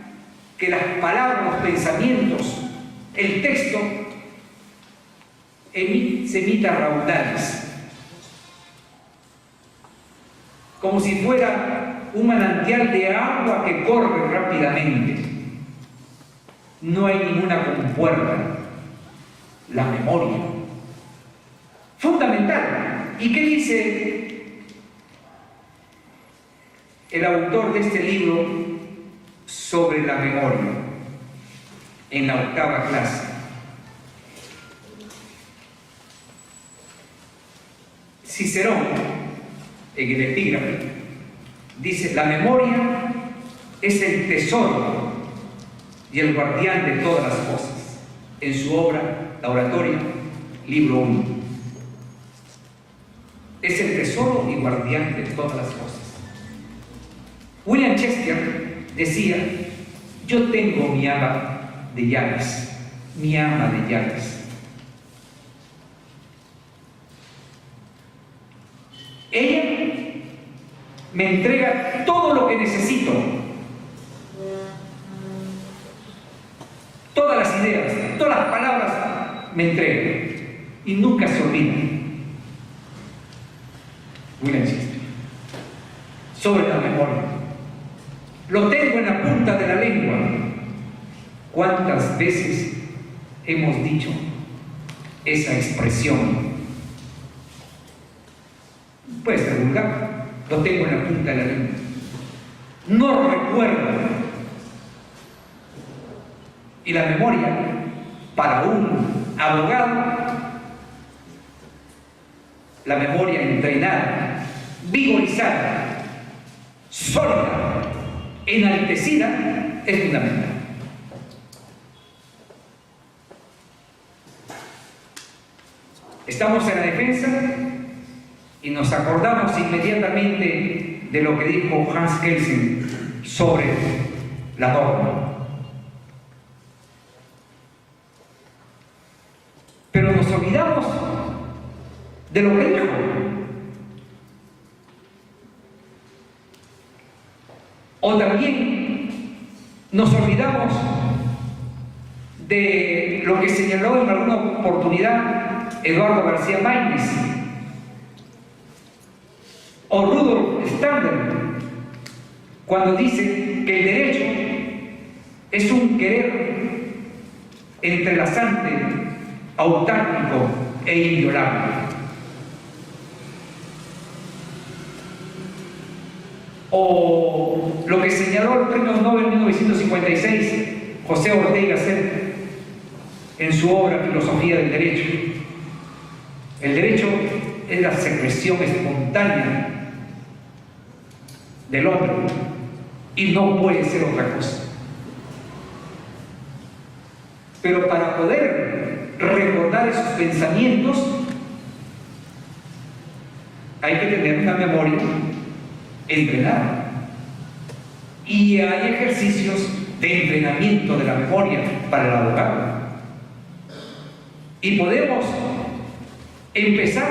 que las palabras, los pensamientos, el texto se emita raudales, como si fuera un manantial de agua que corre rápidamente. No hay ninguna compuerta. La memoria, fundamental. ¿Y qué dice el autor de este libro sobre la memoria en la 8ª clase? Cicerón, en el epígrafe, dice: la memoria es el tesoro y el guardián de todas las cosas, en su obra La Oratoria, libro 1. Es el tesoro y guardián de todas las cosas. William Shakespeare decía: yo tengo mi ama de llaves, mi ama de llaves. me entrega todo lo que necesito, todas las ideas, todas las palabras me entrega y nunca se olvida. William Shakespeare. Sobre la memoria. Lo tengo en la punta de la lengua. ¿Cuántas veces hemos dicho esa expresión? Puede ser vulgar. Lo tengo en la punta de la lengua. No recuerdo. Y la memoria, para un abogado, la memoria entrenada, vigorizada, sólida, enaltecida, es fundamental. Estamos en la defensa y nos acordamos inmediatamente de lo que dijo Hans Kelsen sobre la norma. Pero nos olvidamos de lo que dijo. O también nos olvidamos de lo que señaló en alguna oportunidad Eduardo García Maínez o Rudolf Steiner, cuando dice que el derecho es un querer entrelazante, autárquico e inviolable. O lo que señaló el premio Nobel 1956 José Ortega y Gasset en su obra Filosofía del Derecho. El derecho es la secreción espontánea del hombre y no puede ser otra cosa. Pero para poder recordar esos pensamientos hay que tener una memoria entrenada. Y hay ejercicios de entrenamiento de la memoria para el abogado. Y podemos empezar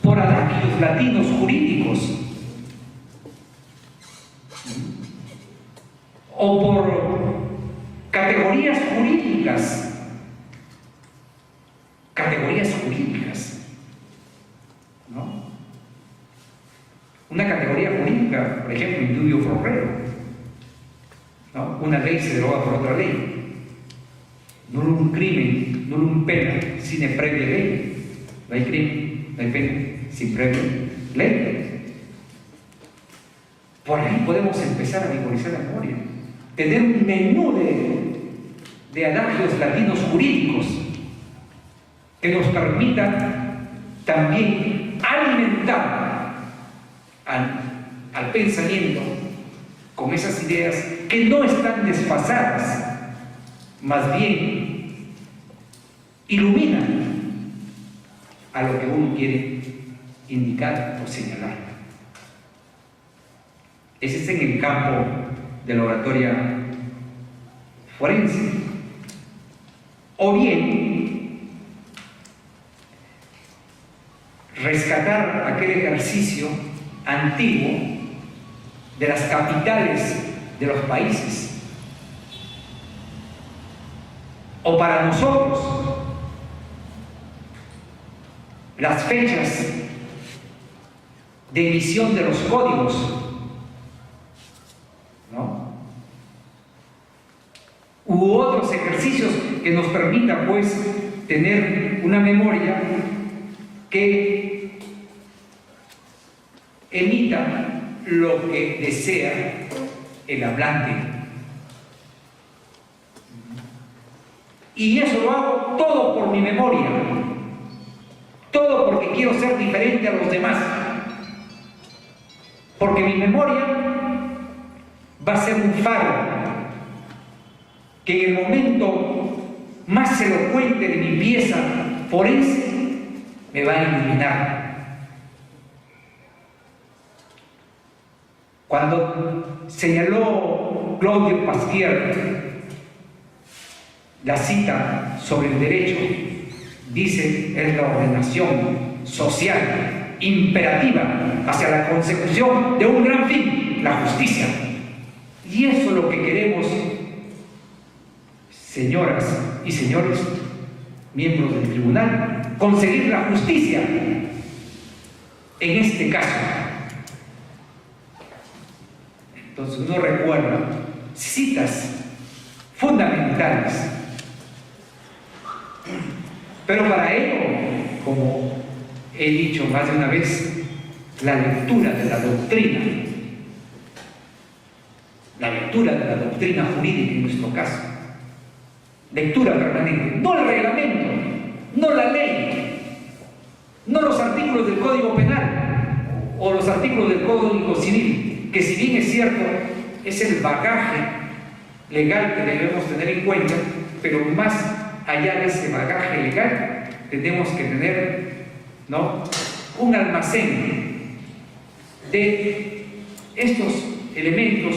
por adagios latinos jurídicos o por categorías jurídicas. ¿No? Una categoría jurídica, por ejemplo, indubio pro reo, ¿no? Una ley se deroga por otra ley. Nullum crimen, nullum pena, sine previa ley. No hay crimen, no hay pena, sin previa ley. Por ahí podemos empezar a vigorizar la memoria. Tener un menú de adagios latinos jurídicos que nos permita también alimentar al pensamiento con esas ideas que no están desfasadas, más bien iluminan a lo que uno quiere indicar o señalar. Ese es en el campo de la oratoria forense. O bien rescatar aquel ejercicio antiguo de las capitales de los países. O para nosotros, las fechas de emisión de los códigos, ¿no? U otros ejercicios que nos permitan, pues, tener una memoria que emita lo que desea el hablante. Y eso lo hago todo por mi memoria, todo porque quiero ser diferente a los demás, porque mi memoria va a ser un faro que en el momento más elocuente de mi pieza forense me va a iluminar. Cuando señaló Claude Pasquier la cita sobre el derecho, dice, es la ordenación social imperativa hacia la consecución de un gran fin, la justicia. Y eso es lo que queremos, señoras y señores, miembros del tribunal, conseguir la justicia en este caso. Entonces uno recuerda citas fundamentales, pero para ello, como he dicho más de una vez, la lectura de la doctrina jurídica en nuestro caso, lectura permanente, no el reglamento, no la ley, no los artículos del Código Penal o los artículos del Código Civil, que si bien es cierto, es el bagaje legal que debemos tener en cuenta, pero más allá de ese bagaje legal, tenemos que tener, ¿no?, un almacén de estos elementos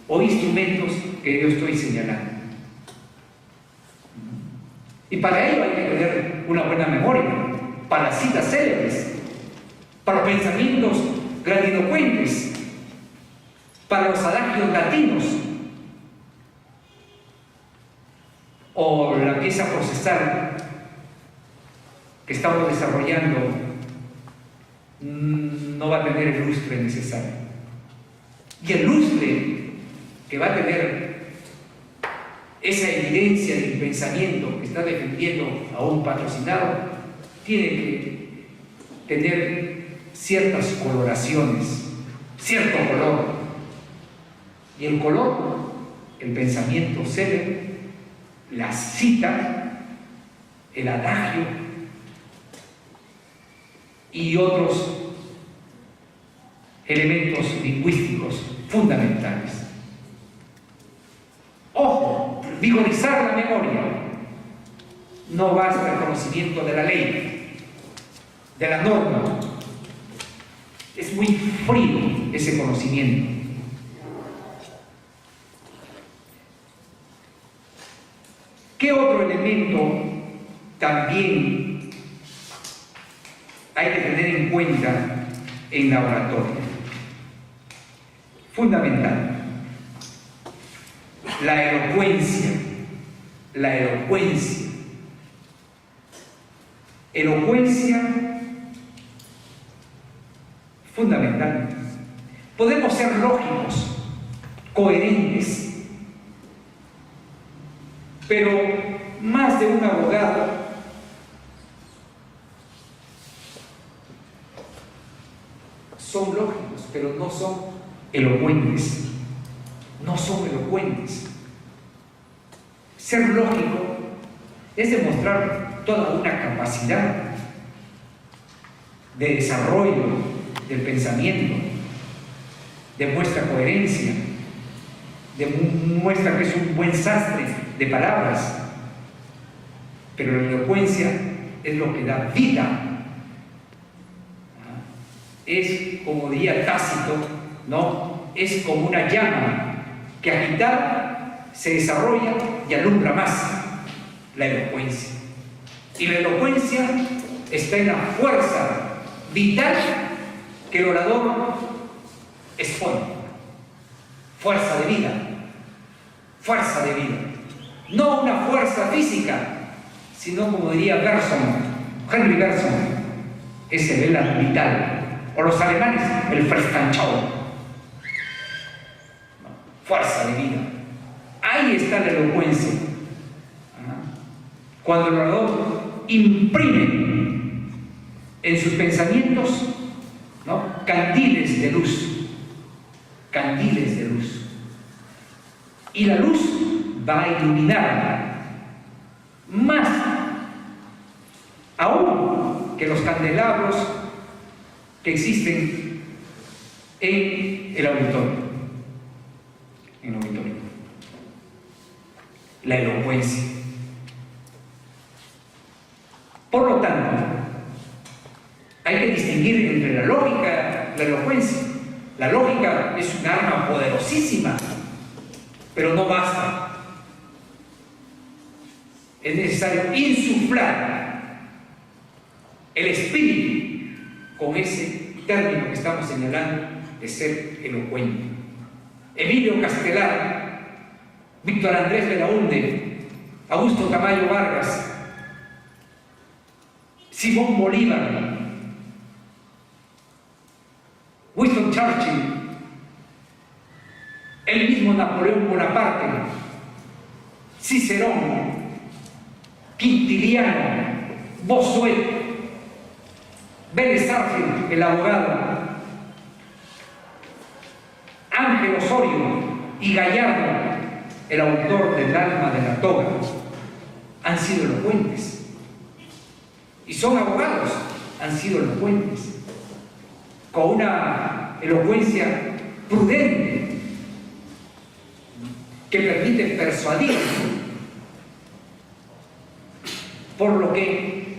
o instrumentos que yo estoy señalando. Y para ello hay que tener una buena memoria, para citas célebres, para pensamientos grandilocuentes, para los adagios latinos, o la pieza procesal que estamos desarrollando no va a tener el lustre necesario. Y el lustre que va a tener esa evidencia del pensamiento que está defendiendo a un patrocinado tiene que tener ciertas coloraciones, cierto color. Y el color, el pensamiento célebre, la cita, el adagio y otros elementos lingüísticos fundamentales. Ojo, vigorizar la memoria. No basta el conocimiento de la ley, de la norma. Es muy frío ese conocimiento. ¿Qué otro elemento también hay que tener en cuenta en la oratoria? Fundamental. La elocuencia. La elocuencia. Elocuencia fundamental. Podemos ser lógicos, coherentes, pero más de un abogado son lógicos, pero no son elocuentes. No son elocuentes. Ser lógico es demostrar toda una capacidad de desarrollo del pensamiento, demuestra coherencia, demuestra que es un buen sastre de palabras, pero la elocuencia es lo que da vida. Es, como diría Tácito, ¿no?, es como una llama que agitada se desarrolla y alumbra más. La elocuencia. Y la elocuencia está en la fuerza vital que el orador expone. Fuerza de vida. Fuerza de vida. No una fuerza física, sino, como diría Henry Bergson, ese vela vital. O los alemanes, el Verstandschau. Fuerza de vida. Ahí está la elocuencia. Cuando el orador imprime en sus pensamientos, ¿no?, candiles de luz. Candiles de luz. Y la luz va a iluminar más aún que los candelabros que existen en el auditorio. En el auditorio. La elocuencia. Por lo tanto, hay que distinguir entre la lógica y la elocuencia. La lógica es un arma poderosísima, pero no basta. Es necesario insuflar el espíritu con ese término que estamos señalando de ser elocuente. Emilio Castelar, Víctor Andrés Belaúnde, Augusto Tamayo Vargas, Simón Bolívar, Winston Churchill, el mismo Napoleón Bonaparte, Cicerón, Quintiliano, Bossuet, Vélez Arfield, el abogado, Ángel Osorio y Gallardo, el autor del Alma de la Toga, han sido elocuentes. Y son abogados, han sido elocuentes, con una elocuencia prudente que permite persuadir, por lo que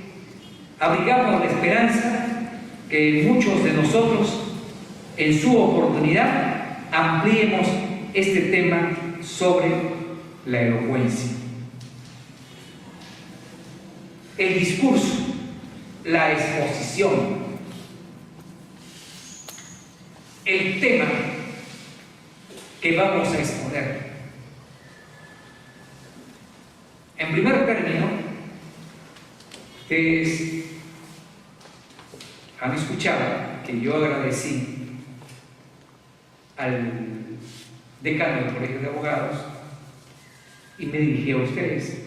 abrigamos la esperanza que muchos de nosotros en su oportunidad ampliemos este tema sobre la elocuencia. El discurso, la exposición, el tema que vamos a exponer. En primer término, ustedes han escuchado que yo agradecí al decano del Colegio de Abogados y me dirigí a ustedes.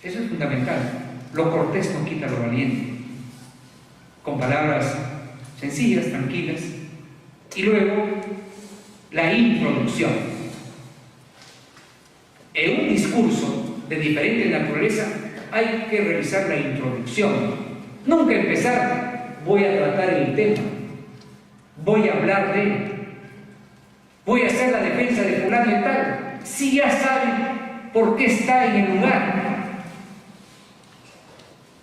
Eso es fundamental. Lo cortés no quita lo valiente. Con palabras sencillas, tranquilas. Y luego, la introducción. En un discurso de diferente naturaleza hay que revisar la introducción. Nunca empezar, voy a tratar el tema, voy a hablar de, voy a hacer la defensa de fulano y tal, si ya saben por qué está en el lugar.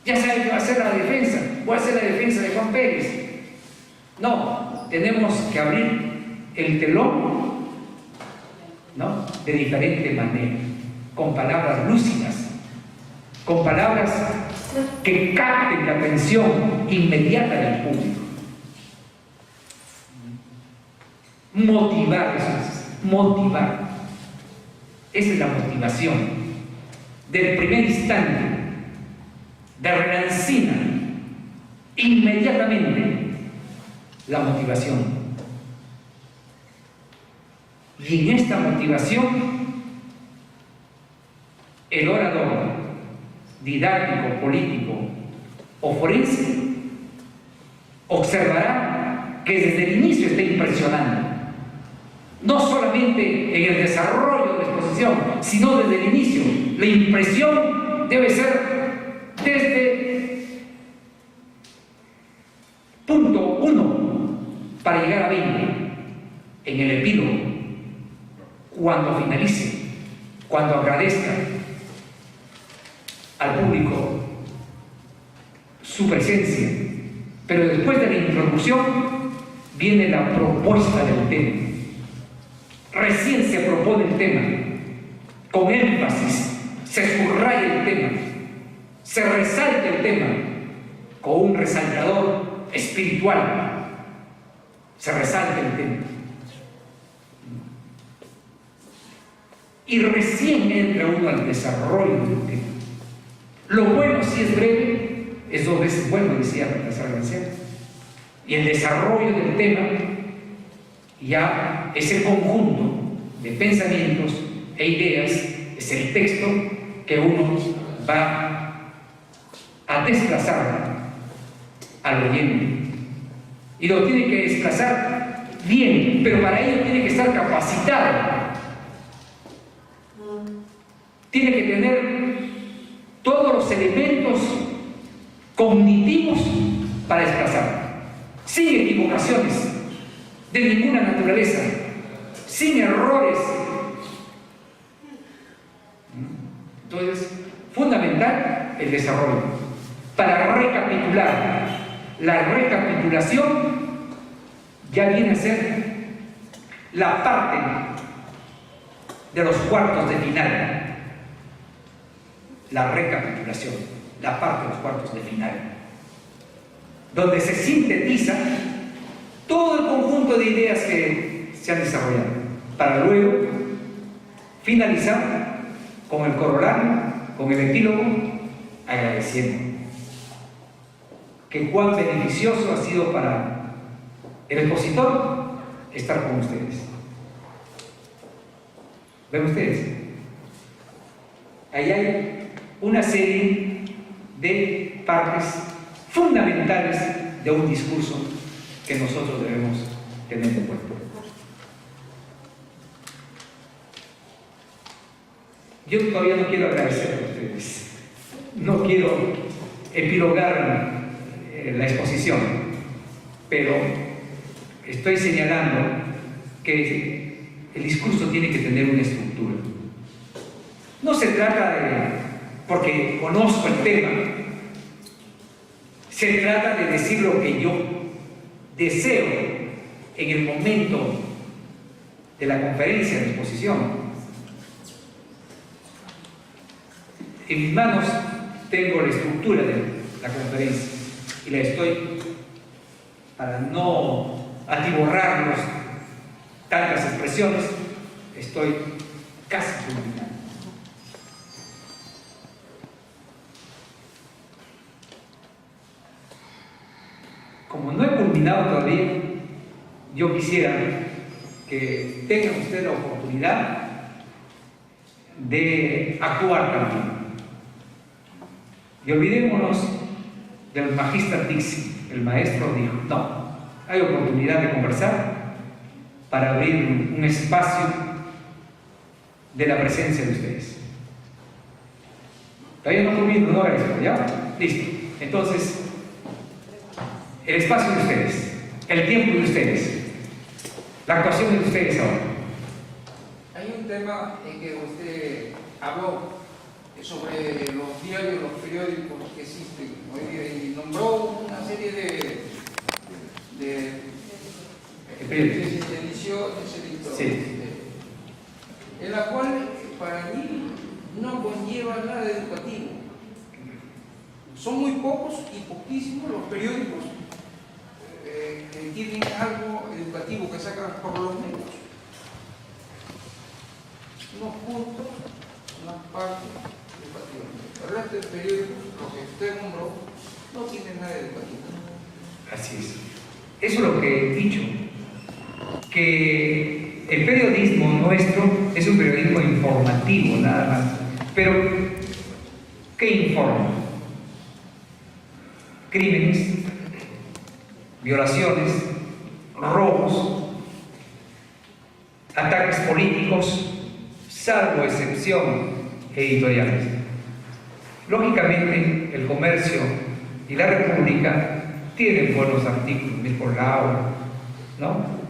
Ya saben que va a hacer la defensa, voy a hacer la defensa de Juan Pérez. No, tenemos que abrir el telón, ¿no?, de diferente manera, con palabras lúcidas, con palabras que capten la atención inmediata del público. Motivar, eso es, motivar. Esa es la motivación. Del primer instante, de relancina, inmediatamente, la motivación. Y en esta motivación, el orador didáctico, político o forense observará que desde el inicio está impresionando, no solamente en el desarrollo de la exposición, sino desde el inicio. La impresión debe ser desde punto 1 para llegar a 20 en el epílogo, cuando finalice, cuando agradezca al público su presencia. Pero después de la introducción viene la propuesta del tema. Recién se propone el tema, con énfasis, se subraya el tema, se resalta el tema con un resaltador espiritual, se resalta el tema. Y recién entra uno al desarrollo del tema. Lo bueno, si es breve, es 2 veces bueno, decía Baltasar Gracián. Y el desarrollo del tema ya es el conjunto de pensamientos e ideas, es el texto que uno va a desplazar al oyente. Y lo tiene que desplazar bien, pero para ello tiene que estar capacitado. Tiene que tener todos los elementos cognitivos para desplazar, sin equivocaciones de ninguna naturaleza, sin errores. Entonces, fundamental el desarrollo. Para recapitular, la recapitulación ya viene a ser la parte de los cuartos de final. La recapitulación, la parte de los cuartos de final. donde se sintetiza todo el conjunto de ideas que se han desarrollado, para luego finalizar con el corolario, con el epílogo, agradeciendo que cuán beneficioso ha sido para el expositor estar con ustedes. ¿Ven ustedes? Ahí hay una serie de partes fundamentales de un discurso que nosotros debemos tener en cuenta. Yo todavía no quiero agradecer a ustedes, no quiero epilogar la exposición, pero estoy señalando que el discurso tiene que tener una estructura. No se trata de, porque conozco el tema, se trata de decir lo que yo deseo en el momento de la conferencia de exposición. En mis manos tengo la estructura de la conferencia y la estoy, para no atiborrarnos tantas expresiones, estoy casi culminando. Como no he culminado todavía, yo quisiera que tengan ustedes la oportunidad de actuar también. Y olvidémonos del Magister Dixit. El maestro dijo, no, hay oportunidad de conversar para abrir un espacio de la presencia de ustedes. Todavía no culmino, no hagan eso, ¿ya? Listo. Entonces, el espacio de ustedes, el tiempo de ustedes, la actuación de ustedes ahora. Hay un tema en que usted habló sobre los diarios, los periódicos que existen hoy día y nombró una serie de ediciones, Sí. en la cual para mí no conlleva nada educativo. Son muy pocos y poquísimos los periódicos que tienen algo educativo, que sacan por lo menos unos puntos, unas partes educativas. El resto del periódico, lo que usted nombró, no tiene nada educativo. Así es. Eso es lo que he dicho, que el periodismo nuestro es un periodismo informativo, nada más. Pero, ¿qué informa? Crímenes, violaciones, robos, ataques políticos, salvo excepción editoriales. Lógicamente, el Comercio y la República tienen buenos artículos, Mirko Lau, ¿no?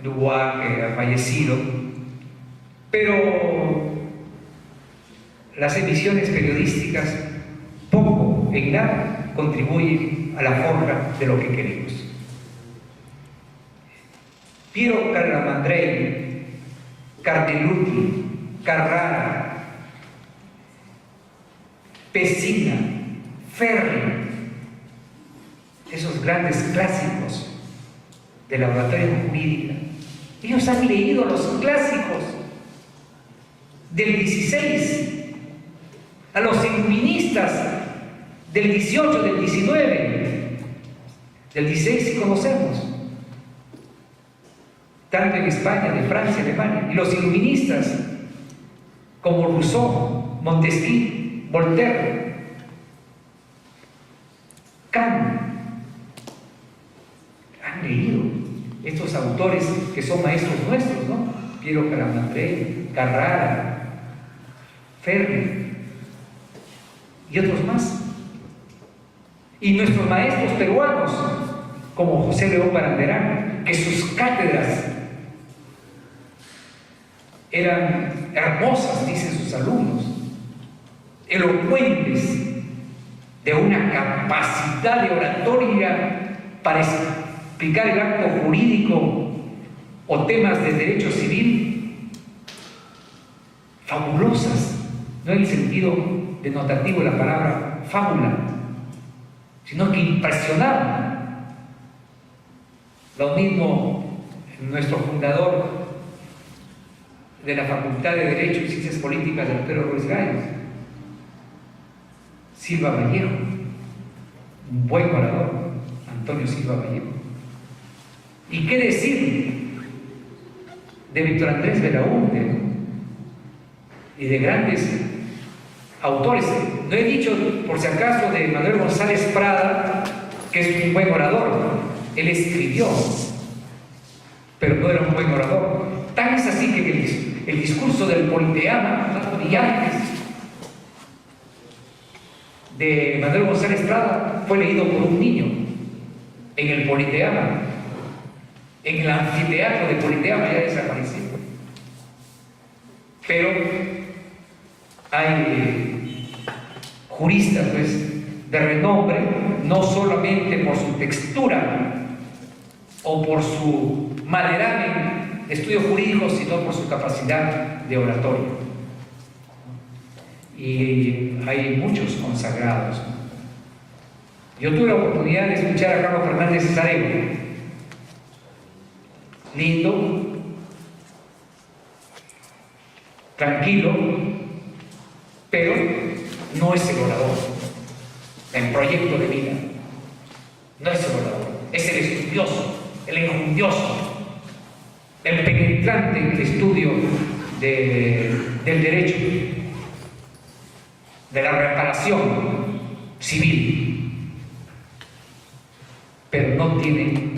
Dubois, que ha fallecido, pero las emisiones periodísticas poco en nada contribuyen a la forja de lo que queremos. Piero Calamandrei, Carneluti, Carrara, Pesina, Ferri, esos grandes clásicos de la oratoria jurídica, ellos han leído los clásicos del 16, a los iluministas del 18, del 19, del 16 sí conocemos, tanto en España, de Francia, Alemania, y los iluministas como Rousseau, Montesquieu, Voltaire, Kant, han leído estos autores que son maestros nuestros, ¿no? Piero Calamandrei, Carrara, Ferri y otros más. Y nuestros maestros peruanos, como José León Baranderán, que sus cátedras eran hermosas, dicen sus alumnos, elocuentes, de una capacidad de oratoria para explicar el acto jurídico o temas de derecho civil fabulosas, no en el sentido denotativo de la palabra fábula, sino que impresionaron. Lo mismo nuestro fundador de la Facultad de Derecho y Ciencias Políticas del Pedro Ruiz Gallo, Silva Vallejo, un buen orador, Antonio Silva Vallejo. ¿Y qué decir de Víctor Andrés Belaúnde y de grandes autores? No he dicho, por si acaso, de Manuel González Prada, que es un buen orador. Él escribió, pero no era un buen orador. Tan es así que el discurso del Politeama y antes de Manuel González Prada fue leído por un niño en el Politeama, en el anfiteatro de Politeama, ya desapareció. Pero hay juristas, pues, de renombre, no solamente por su textura o por su maderamen de estudios jurídicos, sino por su capacidad de oratoria. Y hay muchos consagrados. Yo tuve la oportunidad de escuchar a Carlos Fernández Sarego, lindo, tranquilo, pero no es el orador en proyecto de vida. No es el orador, es el estudioso, el enjundioso, el penetrante en el estudio del derecho, de la reparación civil, pero no tiene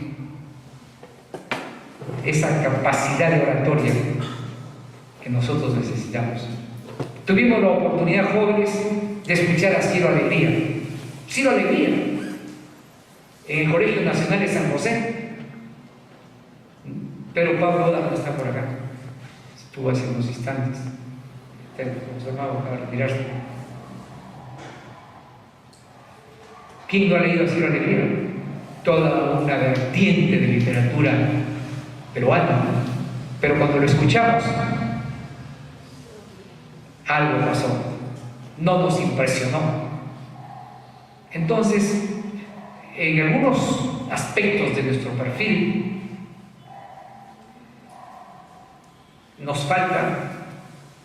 esa capacidad de oratoria que nosotros necesitamos. Tuvimos la oportunidad, jóvenes, de escuchar a Ciro Alegría. Ciro Alegría, en el Colegio Nacional de San José. Pero Pablo Oda no está por acá. Estuvo hace unos instantes. Su hermano acaba de retirarse. ¿Quién no ha leído a Ciro Alegría? Toda una vertiente de literatura peruana. Pero cuando lo escuchamos, algo pasó. No nos impresionó. Entonces, en algunos aspectos de nuestro perfil, nos falta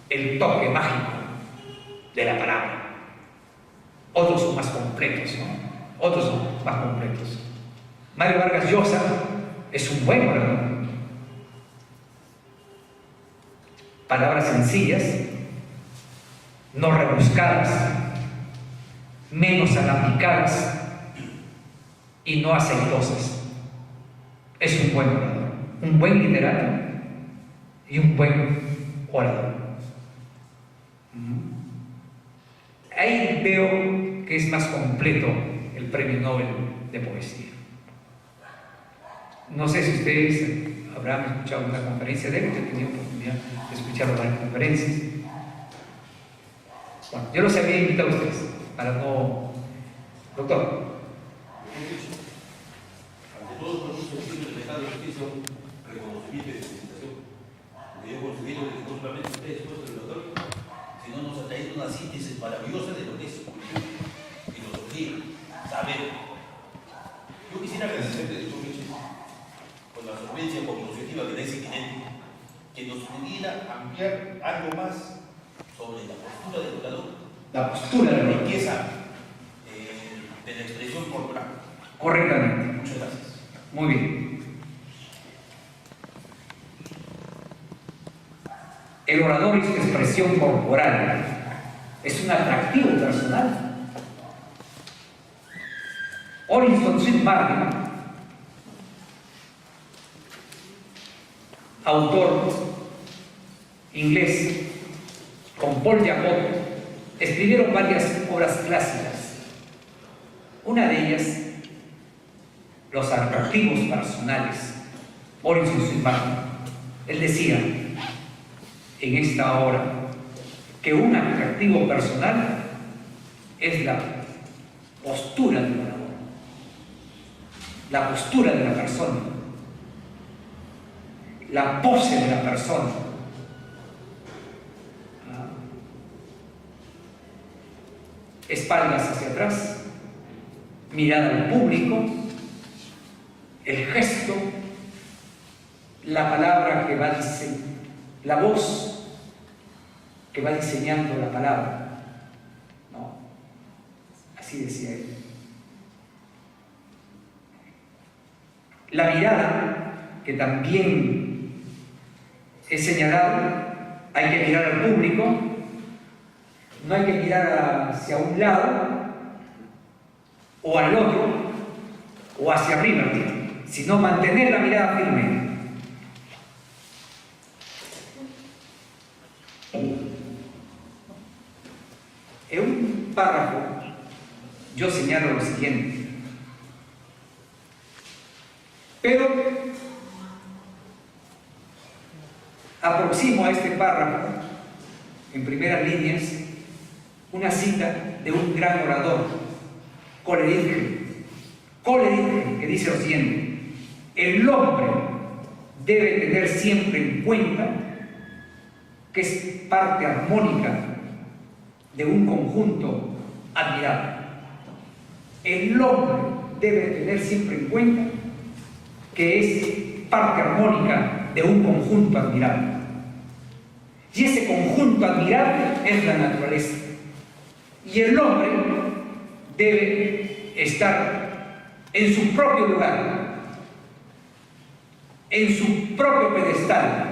el toque mágico de la palabra. Otros son más completos, ¿no? Otros son más completos. Mario Vargas Llosa es un buen orador. Palabras sencillas, no rebuscadas, menos alambicadas y no aceitosas. Es un buen orador, un buen literato y un buen orador. Ahí veo que es más completo el Premio Nobel de Poesía. No sé si ustedes habrán escuchado una conferencia de él, he tenido oportunidad de escuchar varias conferencias. Bueno, yo los había invitado a ustedes para no... Doctor. Ante todo, por un sentido del Estado de Justicia, reconocimiento y felicitación. Porque yo considero que no solamente ustedes, el doctor, sino nos ha traído una síntesis maravillosa de lo que es filosofía, saber. Yo quisiera agradecerle, doctor Michel, por la solvencia cognoscitiva que da ese cliente, que nos pudiera ampliar algo más sobre la postura del orador, La postura de la la riqueza de la expresión corporal. Correctamente. Muchas gracias. Muy bien. El orador y su expresión corporal es un atractivo personal. Orison Swett Marden, autor inglés, con Paul Jacob, escribieron varias obras clásicas. Una de ellas, los atractivos personales. Orison Swett Marden, él decía en esta obra que un atractivo personal es la postura del orador, la postura de la persona, la pose de la persona. Espaldas hacia atrás, mirada al público, el gesto, la palabra que va diseñando, la voz que va diseñando la palabra. No, así decía él. La mirada, que también he señalado, hay que mirar al público, no hay que mirar hacia un lado o al otro o hacia arriba, sino mantener la mirada firme. En un párrafo yo señalo lo siguiente: pero aproximo a este párrafo, en primeras líneas, una cita de un gran orador, Coleridge, que dice lo siguiente: el hombre debe tener siempre en cuenta que es parte armónica de un conjunto admirable. El hombre debe tener siempre en cuenta que es parte armónica de un conjunto admirable. Y ese conjunto admirable es la naturaleza. Y el hombre debe estar en su propio lugar, en su propio pedestal,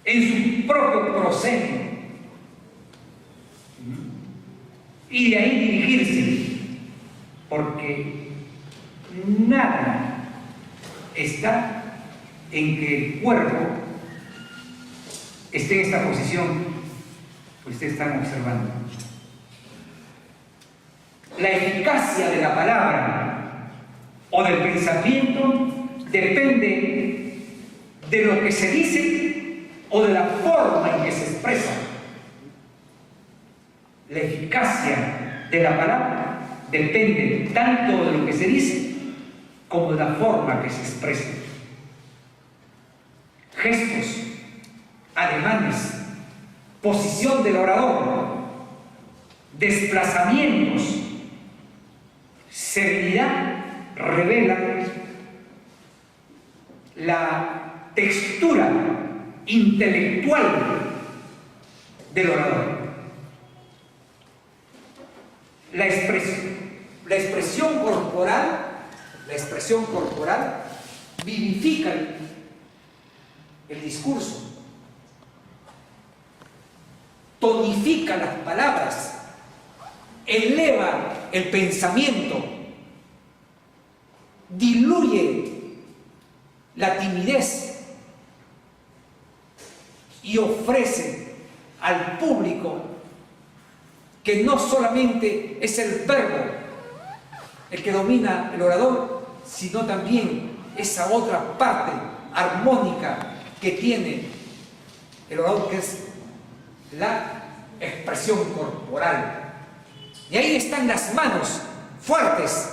en su propio proscenio, y de ahí dirigirse, porque nada está en que el cuerpo esté en esta posición que ustedes están observando. La eficacia de la palabra o del pensamiento depende de lo que se dice o de la forma en que se expresa. La eficacia de la palabra depende tanto de lo que se dice como de la forma que se expresa. Gestos, ademanes, posición del orador, desplazamientos, serenidad revelan la textura intelectual del orador. La expresión corporal vivifica el discurso, tonifica las palabras, eleva el pensamiento, diluye la timidez y ofrece al público que no solamente es el verbo el que domina el orador, sino también esa otra parte armónica que tiene el orador, que es la expresión corporal. Y ahí están las manos fuertes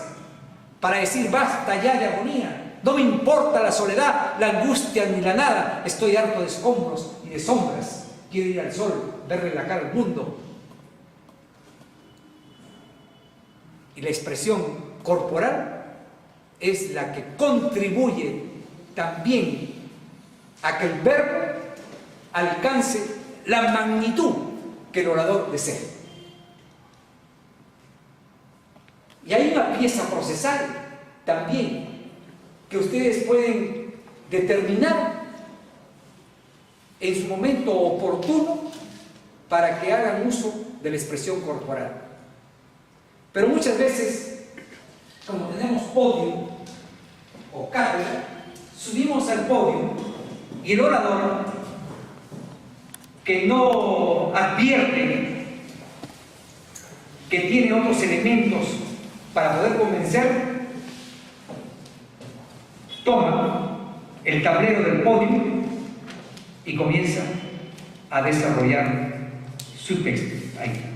para decir: basta ya de agonía, no me importa la soledad, la angustia ni la nada, estoy harto de escombros y de sombras, quiero ir al sol, verle la cara al mundo. Y la expresión corporal es la que contribuye también a que el verbo alcance la magnitud que el orador desea. Y hay una pieza procesal también que ustedes pueden determinar en su momento oportuno para que hagan uso de la expresión corporal. Pero muchas veces, como tenemos podio o cátedra, subimos al podio y el orador, que no advierte que tiene otros elementos para poder convencer, toma el tablero del podio y comienza a desarrollar su texto. Ahí.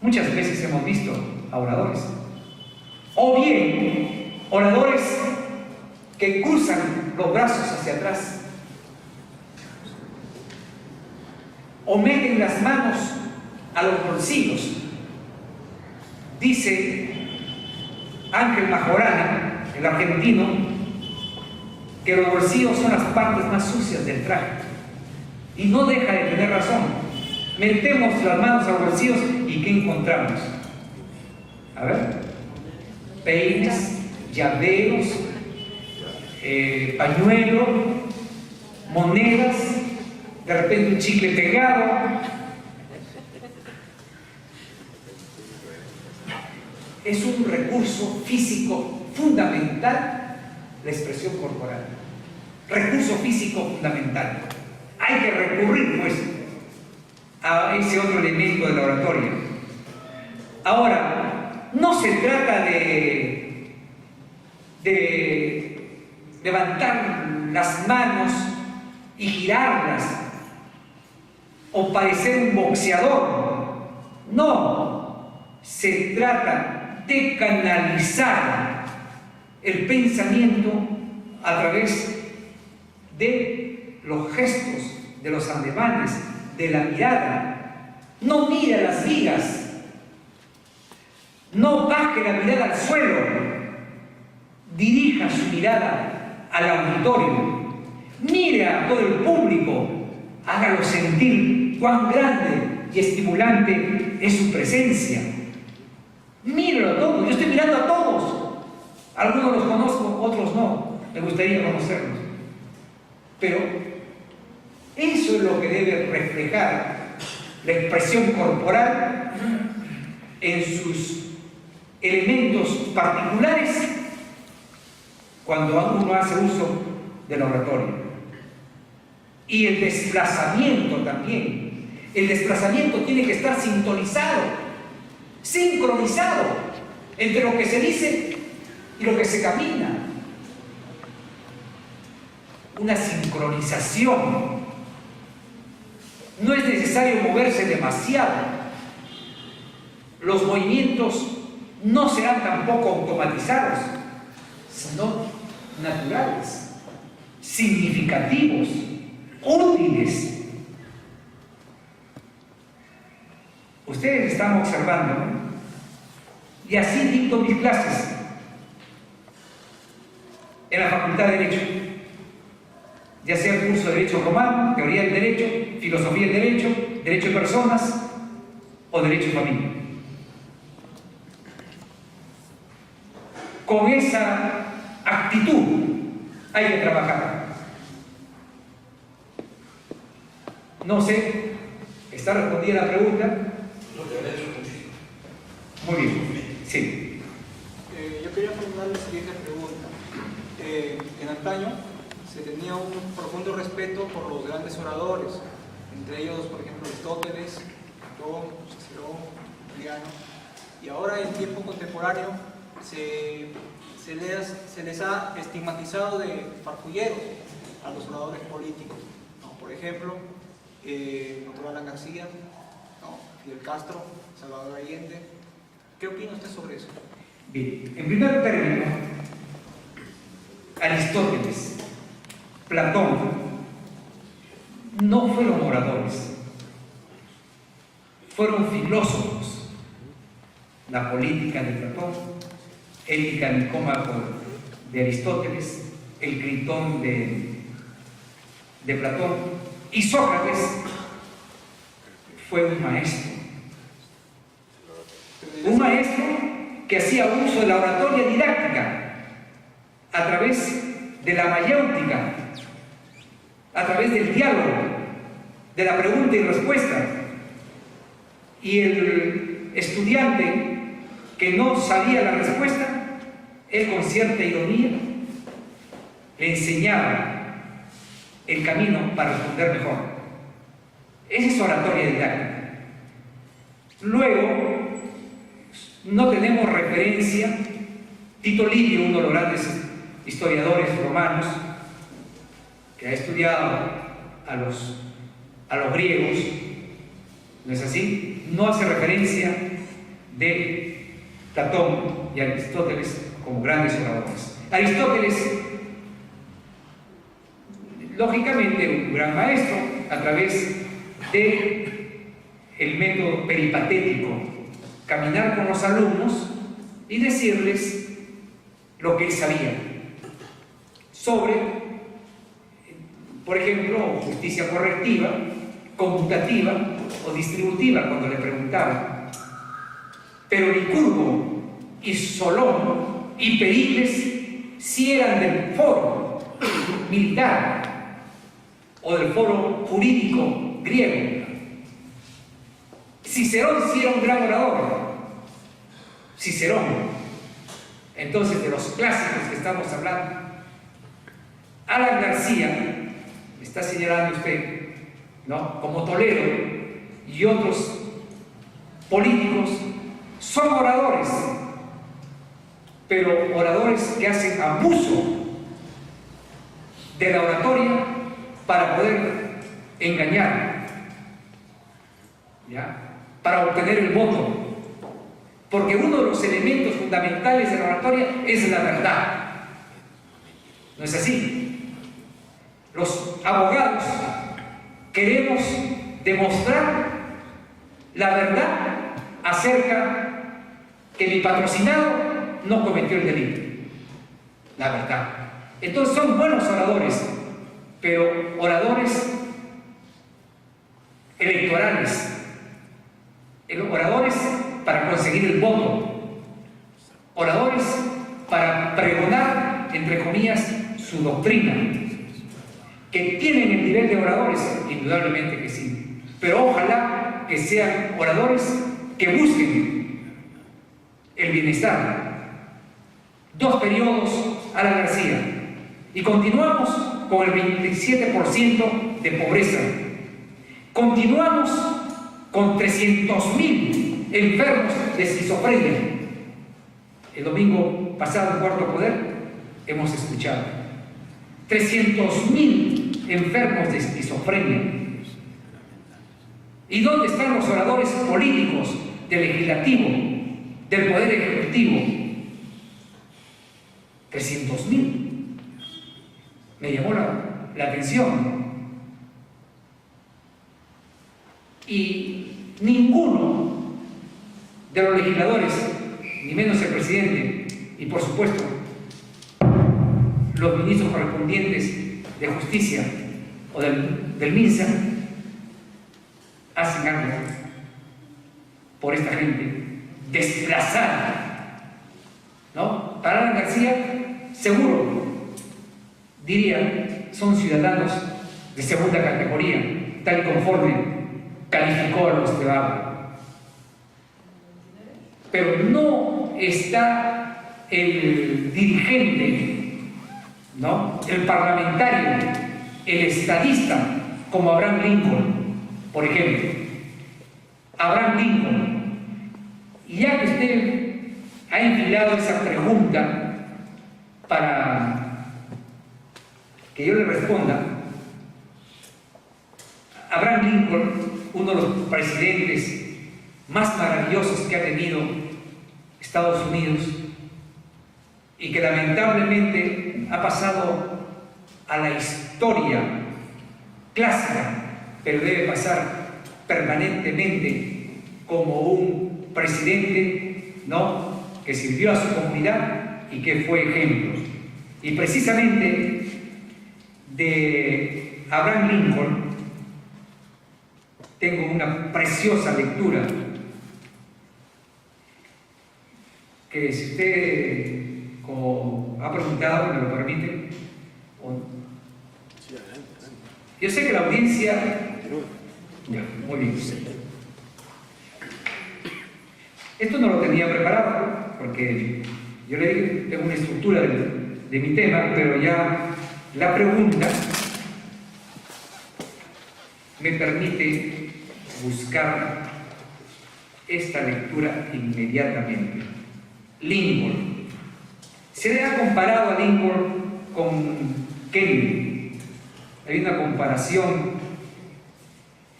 Muchas veces hemos visto a oradores, o bien oradores que cruzan los brazos hacia atrás, o meten las manos a los bolsillos Dice Ángel Majorana, el argentino, que los bolsillos son las partes más sucias del traje. Y no deja de tener razón. Metemos las manos a los bolsillos y ¿qué encontramos? A ver, peines, llaveros, pañuelo, monedas, de repente un chicle pegado. Es un recurso físico fundamental la expresión corporal. Recurso físico fundamental. Hay que recurrir, pues, a ese otro elemento de la oratoria. Ahora, no se trata de levantar las manos y girarlas o parecer un boxeador. No, se trata de canalizar el pensamiento a través de los gestos, de los ademanes, de la mirada. No mire a las vigas, no baje la mirada al suelo, dirija su mirada al auditorio, mire a todo el público, hágalo sentir cuán grande y estimulante es su presencia. Míralo a todos, yo estoy mirando a todos. Algunos los conozco, otros no. Me gustaría conocerlos. Pero eso es lo que debe reflejar la expresión corporal en sus elementos particulares cuando uno hace uso de la oratoria. Y el desplazamiento también. El desplazamiento tiene que estar sintonizado, sincronizado entre lo que se dice y lo que se camina. Una sincronización. No es necesario moverse demasiado. Los movimientos no serán tampoco automatizados, sino naturales, significativos, útiles. Ustedes están observando, ¿no? Y así dicto mis clases en la Facultad de Derecho, ya sea el curso de Derecho Romano, Teoría del Derecho, Filosofía del Derecho, Derecho de Personas o Derecho de Familia. Con esa actitud hay que trabajar. No sé, ¿está respondida la pregunta? Yo le agradezco muchísimo. Muy bien, sí. Yo quería formular la siguiente pregunta. En antaño se tenía un profundo respeto por los grandes oradores, entre ellos, por ejemplo, Aristóteles, Platón, Cicerón, Juliano, y ahora en tiempo contemporáneo se les ha estigmatizado de farfulleros a los oradores políticos, ¿no? Por ejemplo, doctor Alan García, ¿no? Fidel Castro, Salvador Allende. ¿Qué opina usted sobre eso? Bien, en primer término, Aristóteles, Platón, no fueron oradores, fueron filósofos. La política de Platón, Ética Nicómaco de Aristóteles, el Critón de Platón, y Sócrates fue un maestro que hacía uso de la oratoria didáctica a través de la mayéutica, a través del diálogo, de la pregunta y respuesta. Y el estudiante que no sabía la respuesta, él con cierta ironía le enseñaba el camino para responder mejor. Esa es oratoria didáctica. Luego, no tenemos referencia. Tito Livio, uno de los grandes historiadores romanos, que ha estudiado a los griegos, ¿no es así? No hace referencia de Platón y Aristóteles como grandes oradores. Aristóteles, lógicamente, un gran maestro a través de el método peripatético, caminar con los alumnos y decirles lo que él sabía sobre, por ejemplo, justicia correctiva, conmutativa o distributiva, cuando le preguntaban. Pero Licurgo y Solón y Pericles sí eran del foro militar o del foro jurídico griego. Cicerón sí era un gran orador. Cicerón. Entonces, de los clásicos que estamos hablando, Alan García, me está señalando usted, ¿no?, como Toledo y otros políticos, son oradores, pero oradores que hacen abuso de la oratoria para poder engañar, ¿ya?, para obtener el voto, porque uno de los elementos fundamentales de la oratoria es la verdad. ¿No es así? Los abogados queremos demostrar la verdad acerca que mi patrocinado no cometió el delito. La verdad. Entonces son buenos oradores, pero oradores electorales, oradores para conseguir el voto, oradores para pregonar, entre comillas, su doctrina. Que tienen el nivel de oradores, indudablemente que sí, pero ojalá que sean oradores que busquen el bienestar. 2 periodos a la García y continuamos con el 27% de pobreza. Continuamos con 300.000 enfermos de esquizofrenia. El domingo pasado en Cuarto Poder hemos escuchado 300.000 enfermos de esquizofrenia. ¿Y dónde están los oradores políticos del legislativo, del poder ejecutivo? 300.000. Me llamó la atención. Y ninguno de los legisladores, ni menos el presidente, y por supuesto los ministros correspondientes de Justicia o del MINSA, hacen algo por esta gente desplazada, ¿no? Para Alan García, seguro, diría, son ciudadanos de segunda categoría, tal y conforme calificó a los de Abra. Pero no está el dirigente, ¿no?, el parlamentario, el estadista, como Abraham Lincoln, por ejemplo. Abraham Lincoln. Y ya que usted ha enfilado esa pregunta para que yo le responda, Abraham Lincoln, uno de los presidentes más maravillosos que ha tenido Estados Unidos y que lamentablemente ha pasado a la historia clásica, pero debe pasar permanentemente como un presidente, ¿no?, que sirvió a su comunidad y que fue ejemplo. Y precisamente de Abraham Lincoln tengo una preciosa lectura que, si usted ha preguntado, me lo permite. Yo sé que la audiencia... Ya, muy bien. Esto no lo tenía preparado, porque yo le dije, tengo una estructura de mi tema, pero ya la pregunta me permite buscar esta lectura inmediatamente. Lincoln. Se le ha comparado a Lincoln con Kennedy. Hay una comparación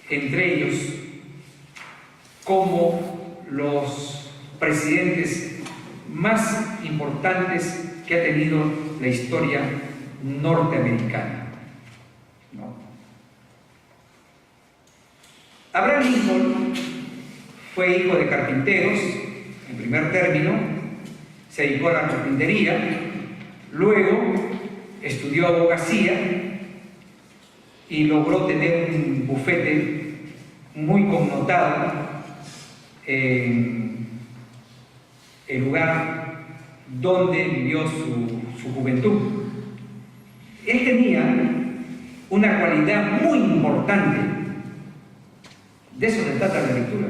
entre ellos como los presidentes más importantes que ha tenido la historia norteamericana, ¿no? Abraham Lincoln Fue hijo de carpinteros, en primer término, se dedicó a la carpintería, luego estudió abogacía y logró tener un bufete muy connotado en el lugar donde vivió su juventud. Él tenía una cualidad muy importante, de eso se trata la lectura,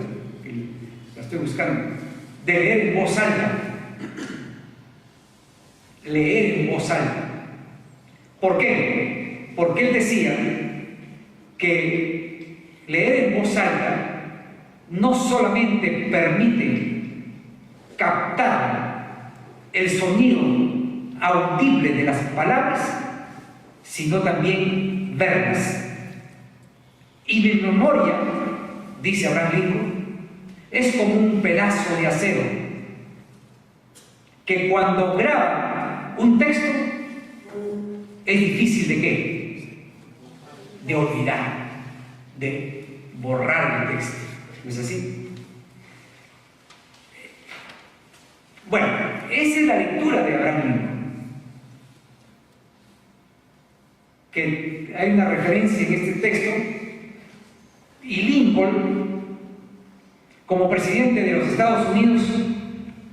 la estoy buscando, de leer en voz alta. Leer en voz alta. ¿Por qué? Porque él decía que leer en voz alta no solamente permite captar el sonido audible de las palabras, sino también verlas. Y mi memoria, dice Abraham Lincoln, es como un pedazo de acero que cuando graba un texto es difícil de ¿qué? De olvidar, de borrar el texto. ¿No es así? Bueno, esa es la lectura de Abraham Lincoln. Que hay una referencia en este texto, y Lincoln, como presidente de los Estados Unidos,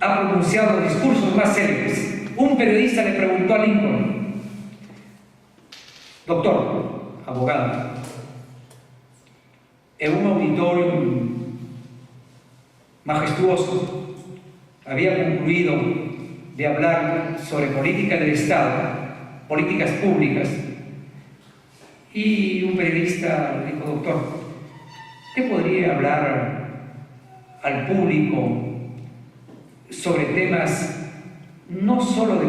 ha pronunciado los discursos más célebres. Un periodista le preguntó a Lincoln: doctor, abogado, en un auditorio majestuoso, había concluido de hablar sobre política del Estado, políticas públicas, y un periodista le dijo: doctor, ¿usted podría hablar al público sobre temas no solo de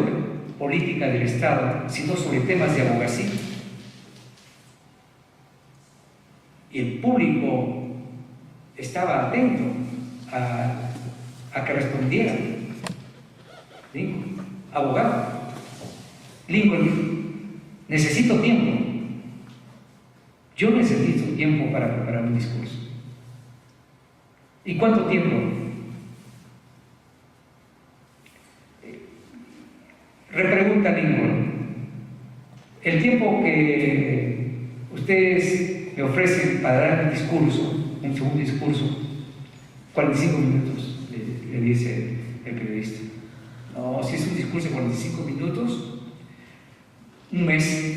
política del Estado, sino sobre temas de abogacía? Y el público estaba atento a que respondiera. Lincoln, abogado. Lincoln, necesito tiempo. Yo necesito tiempo para preparar un discurso. ¿Y cuánto tiempo? Repregunta Lincoln: el tiempo que ustedes me ofrecen para dar un discurso, un segundo discurso, 45 minutos, le dice el periodista. No, si es un discurso de 45 minutos, un mes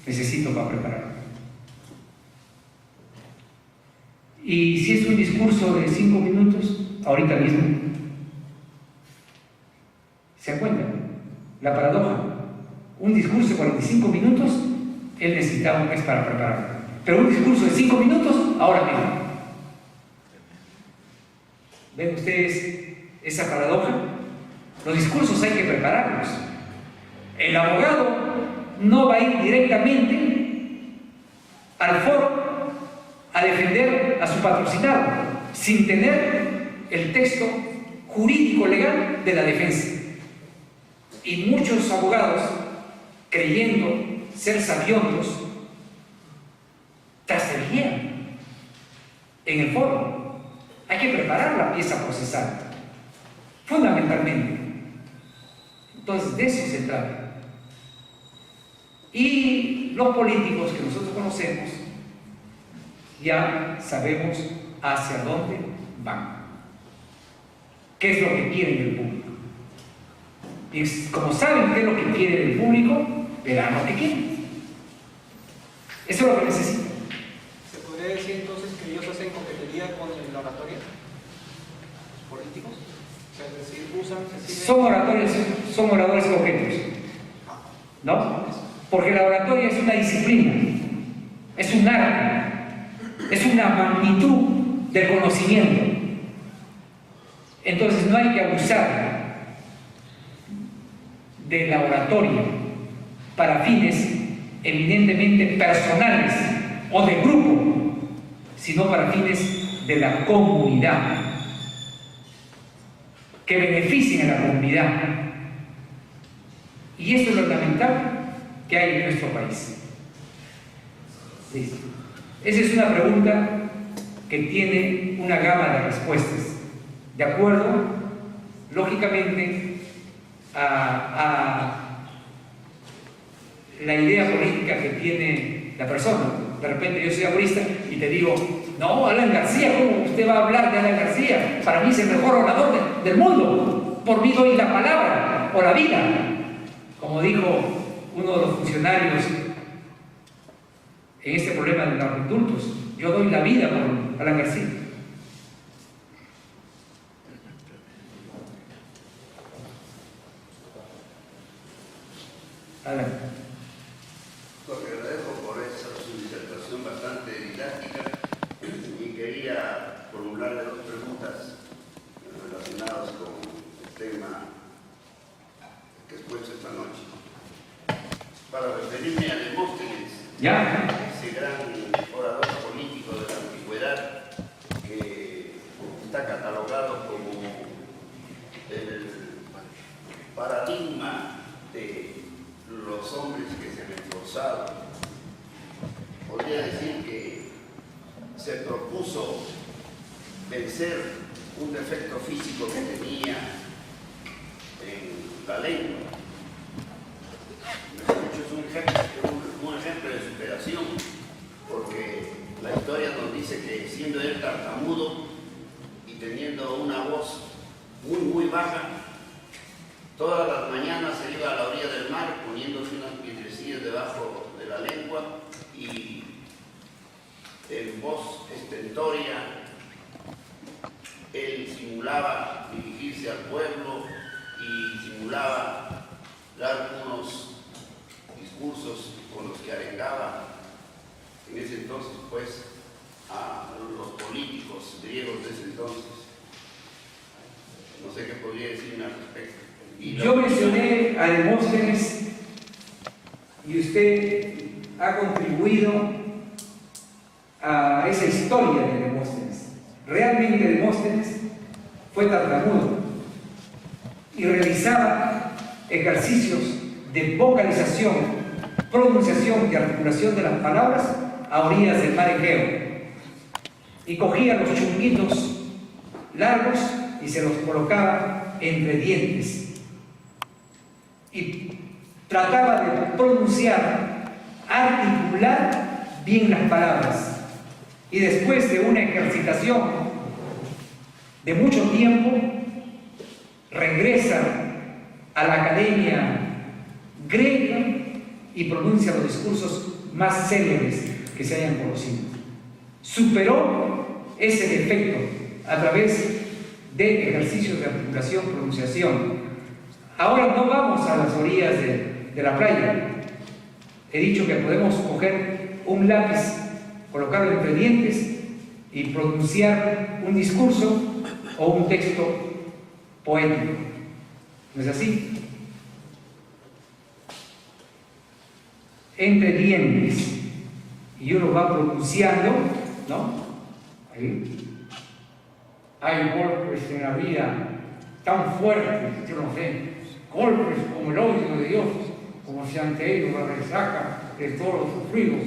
necesito para prepararlo. Y si es un discurso de 5 minutos, ahorita mismo. ¿Se dan cuenta? La paradoja. Un discurso de 45 minutos, él necesitaba un mes para prepararlo. Pero un discurso de 5 minutos, ahora mismo. ¿Ven ustedes esa paradoja? Los discursos hay que prepararlos. El abogado no va a ir directamente al foro a defender a su patrocinado sin tener el texto jurídico legal de la defensa. Y muchos abogados, creyendo ser sabiondos, trascendían en el foro. Hay que preparar la pieza procesal, fundamentalmente. Entonces, de eso se trata. Y los políticos que nosotros conocemos ya sabemos hacia dónde van, qué es lo que quieren del público. Y como saben qué es lo que quiere del público, verán lo que quieren. Eso es lo que necesitan. ¿Se podría decir entonces que ellos hacen coquetería con la oratoria? ¿Los políticos? O sea, es decir, usan, Son oradores coquetos, ¿no? Porque la oratoria es una disciplina, es un arte, es una magnitud del conocimiento. Entonces no hay que abusar de la oratoria para fines evidentemente personales o de grupo, sino para fines de la comunidad, que beneficien a la comunidad. Y eso es lo lamentable que hay en nuestro país. ¿Listo? Esa es una pregunta que tiene una gama de respuestas, de acuerdo, lógicamente, a la idea política que tiene la persona. De repente yo soy aborista y te digo, no, Alan García, ¿cómo usted va a hablar de Alan García? Para mí es el mejor orador del mundo. Por mí doy la palabra o la vida. Como dijo uno de los funcionarios en este problema de los indultos, yo doy la vida por Alan García. Alan. Te agradezco por su disertación bastante didáctica y quería formularle dos preguntas relacionadas con el tema que expuesto esta noche. Para referirme a Demóstenes, ese gran orador político de la antigüedad que está catalogado como el paradigma de los hombres que se han esforzado. Podría decir que se propuso vencer un defecto físico que tenía en la lengua. Es un ejemplo de superación, porque la historia nos dice que siendo él tartamudo y teniendo una voz muy baja, todas las mañanas se iba a la orilla del mar poniéndose unas piedrecillas debajo de la lengua y en voz estentoria él simulaba dirigirse al pueblo y simulaba dar unos discursos con los que arengaba en ese entonces pues a los políticos griegos de ese entonces. No sé qué podría decirme al respecto. Yo mencioné a Demóstenes y usted ha contribuido a esa historia de Demóstenes. Realmente Demóstenes fue tartamudo y realizaba ejercicios de vocalización, pronunciación y articulación de las palabras a orillas del mar Egeo. Y cogía los chunguitos largos y se los colocaba entre dientes. Y trataba de pronunciar, articular bien las palabras. Y después de una ejercitación de mucho tiempo, regresa a la academia griega y pronuncia los discursos más célebres que se hayan conocido. Superó ese defecto a través de ejercicios de articulación, pronunciación. Ahora no vamos a las orillas de la playa. He dicho que podemos coger un lápiz, colocarlo entre dientes y pronunciar un discurso o un texto poético. ¿No es así? Entre dientes. Y uno va pronunciando, ¿no? Ahí. Hay golpes en la vida tan fuertes, yo no sé, golpes como el odio de Dios, como si ante ellos la resaca de todos los sufridos.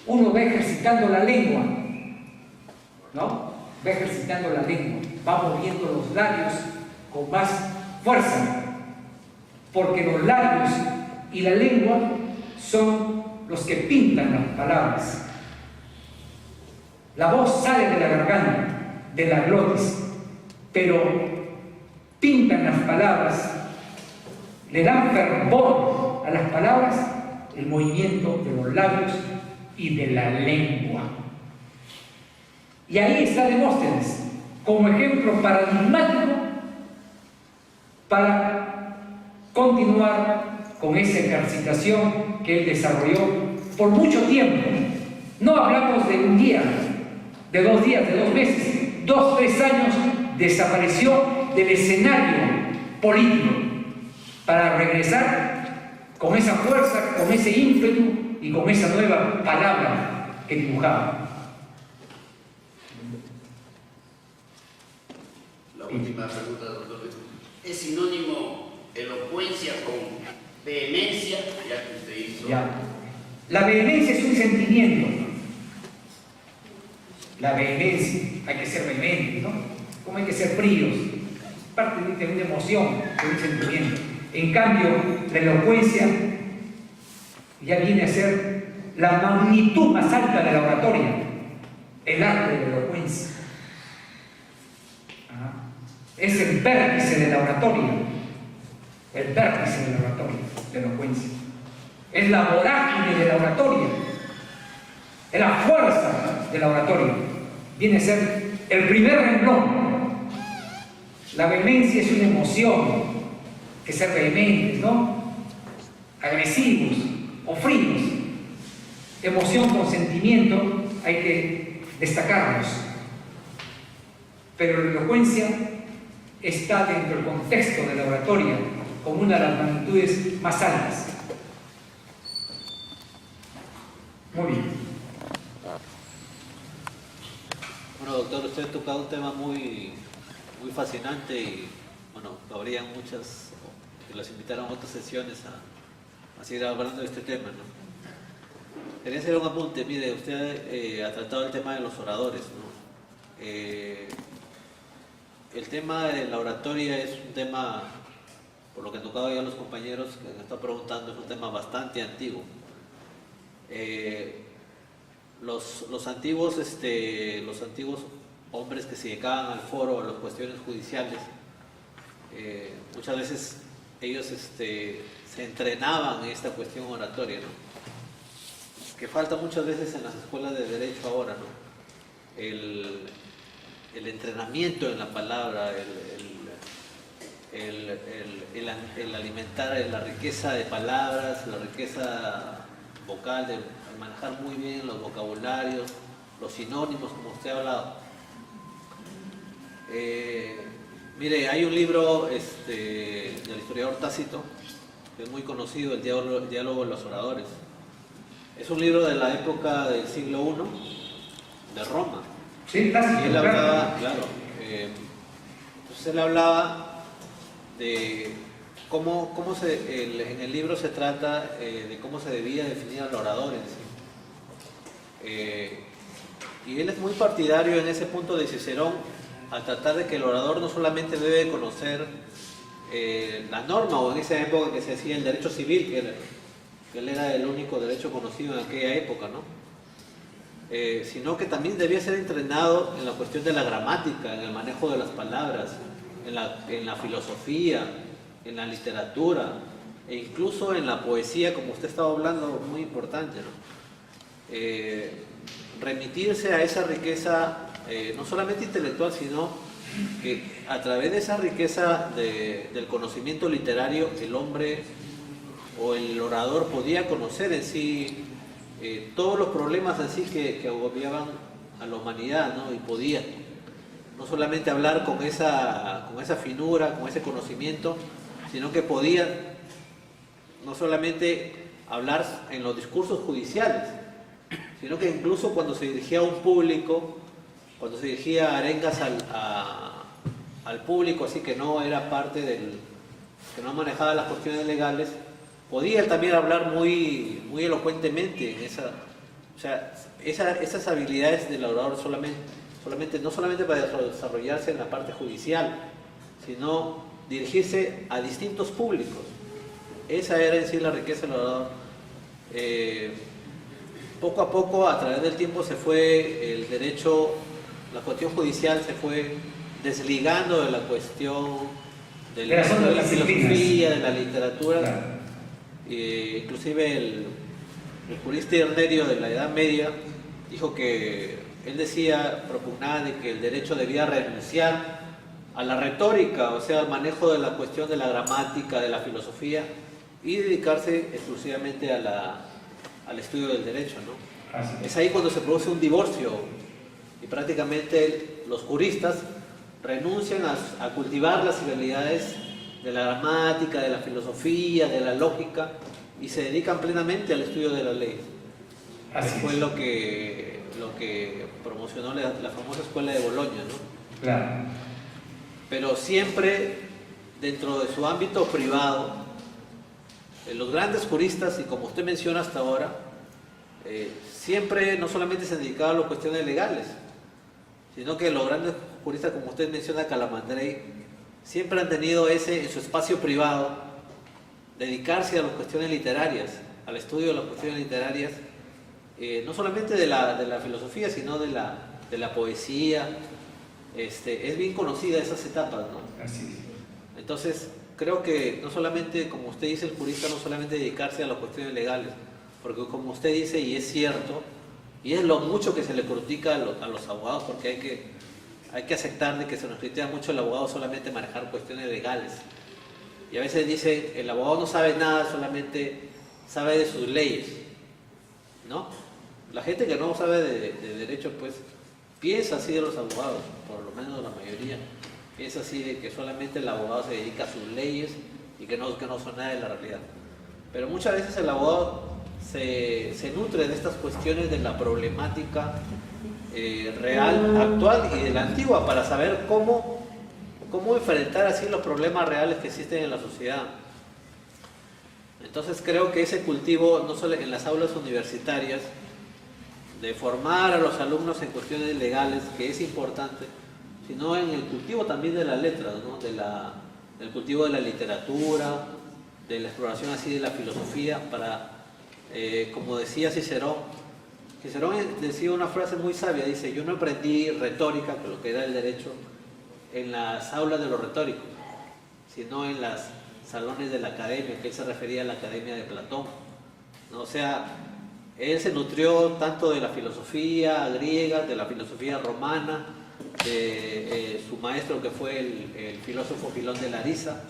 Uno va ejercitando la lengua, ¿no? Va ejercitando la lengua, va moviendo los labios con más fuerza, porque los labios y la lengua son los que pintan las palabras. La voz sale de la garganta, de la glotis, pero pintan las palabras, le dan fervor a las palabras el movimiento de los labios y de la lengua. Y ahí está Demóstenes como ejemplo paradigmático para continuar con esa ejercitación que él desarrolló por mucho tiempo. No hablamos de un día, de 2 días, de 2 meses, 2, 3 años desapareció del escenario político para regresar con esa fuerza, con ese ímpetu y con esa nueva palabra que dibujaba. La última pregunta, doctor. ¿Es sinónimo elocuencia con vehemencia, ya que usted hizo? Ya. La vehemencia es un sentimiento. la vehemencia, hay que ser vehementes, ¿no? Como hay que ser fríos, parte de una emoción, de un sentimiento. En cambio, la elocuencia ya viene a ser la magnitud más alta de la oratoria, el arte de la elocuencia. Es el vértice de la oratoria, el vértice de la oratoria, la elocuencia. Es la vorágine de la oratoria, es la fuerza de la oratoria. Viene a ser el primer renglón. La vehemencia es una emoción, que ser vehementes, ¿no? Agresivos o fríos. Emoción con sentimiento hay que destacarlos. Pero la elocuencia está dentro del contexto de la oratoria como una de las magnitudes más altas. Muy bien. Bueno, doctor, usted ha tocado un tema muy fascinante y, bueno, habrían muchas, que los invitaron a otras sesiones a seguir hablando de este tema, ¿no? Quería hacer un apunte. Mire, usted ha tratado el tema de los oradores, ¿no? El tema de la oratoria es un tema, por lo que han tocado ya los compañeros que me están preguntando, es un tema bastante antiguo. Los antiguos hombres que se dedicaban al foro, a las cuestiones judiciales, muchas veces ellos se entrenaban en esta cuestión oratoria, ¿no? Que falta muchas veces en las escuelas de derecho ahora, ¿no? El entrenamiento en la palabra, el alimentar la riqueza de palabras, la riqueza vocal, de manejar muy bien los vocabularios, los sinónimos, como usted ha hablado. Mire, hay un libro del historiador Tácito, que es muy conocido, el diálogo de los oradores. Es un libro de la época del siglo I, de Roma. Sí, Tácito, y él hablaba, claro, entonces él hablaba de cómo en el libro se trata de cómo se debía definir al orador en sí. Y él es muy partidario en ese punto de Cicerón, al tratar de que el orador no solamente debe conocer la norma, o en esa época que se hacía el derecho civil, que él era el único derecho conocido en aquella época, ¿no? Sino que también debía ser entrenado en la cuestión de la gramática, en el manejo de las palabras, en la filosofía, en la literatura, e incluso en la poesía, como usted estaba hablando, muy importante, ¿no? Remitirse a esa riqueza, no solamente intelectual, sino que a través de esa riqueza del conocimiento literario, el hombre o el orador podía conocer en sí todos los problemas así que agobiaban a la humanidad, ¿no? Y podía no solamente hablar con esa finura, con ese conocimiento, sino que podía no solamente hablar en los discursos judiciales, sino que incluso cuando se dirigía a un público, cuando se dirigía arengas al público, así que no era parte que no manejaba las cuestiones legales, podía también hablar muy elocuentemente en esas habilidades del orador no solamente para desarrollarse en la parte judicial, sino dirigirse a distintos públicos. Esa era en sí la riqueza del orador. Poco a poco, a través del tiempo, se fue el derecho, la cuestión judicial se fue desligando de la cuestión de la filosofía, de la literatura. Claro. Inclusive el jurista Irnerio de la Edad Media dijo que él propugnaba de que el derecho debía renunciar a la retórica, o sea, al manejo de la cuestión de la gramática, de la filosofía, y dedicarse exclusivamente al estudio del derecho, ¿no? Es ahí cuando se produce un divorcio y prácticamente los juristas renuncian a cultivar las habilidades de la gramática, de la filosofía, de la lógica, y se dedican plenamente al estudio de la ley. Fue lo que promocionó la famosa escuela de Bolonia, ¿no? Claro. Pero siempre dentro de su ámbito privado, los grandes juristas, y como usted menciona hasta ahora, siempre no solamente se dedicaban a las cuestiones legales, sino que los grandes juristas, como usted menciona, Calamandrei, siempre han tenido ese, en su espacio privado, dedicarse a las cuestiones literarias, al estudio de las cuestiones literarias, no solamente de la filosofía, sino de la poesía. Es bien conocida esas etapas, ¿no? Así es. Entonces, creo que no solamente, como usted dice, el jurista no solamente dedicarse a las cuestiones legales, porque como usted dice, y es cierto, y es lo mucho que se le critica a los abogados, porque hay que aceptar de que se nos critica mucho el abogado solamente manejar cuestiones legales. Y a veces dicen, el abogado no sabe nada, solamente sabe de sus leyes, ¿no? La gente que no sabe de derecho, pues, piensa así de los abogados, por lo menos la mayoría. Piensa así de que solamente el abogado se dedica a sus leyes y que no son nada de la realidad. Pero muchas veces el abogado se nutre de estas cuestiones de la problemática real, actual y de la antigua, para saber cómo enfrentar así los problemas reales que existen en la sociedad. Entonces creo que ese cultivo, no solo en las aulas universitarias, de formar a los alumnos en cuestiones legales, que es importante, sino en el cultivo también de las letras, ¿no? Del cultivo de la literatura, de la exploración así de la filosofía, para, como decía Cicerón decía una frase muy sabia, dice: yo no aprendí retórica, que lo que era el derecho, en las aulas de los retóricos, sino en los salones de la academia, que él se refería a la academia de Platón, ¿no? O sea, él se nutrió tanto de la filosofía griega, de la filosofía romana, de su maestro que fue el filósofo Filón de Larisa.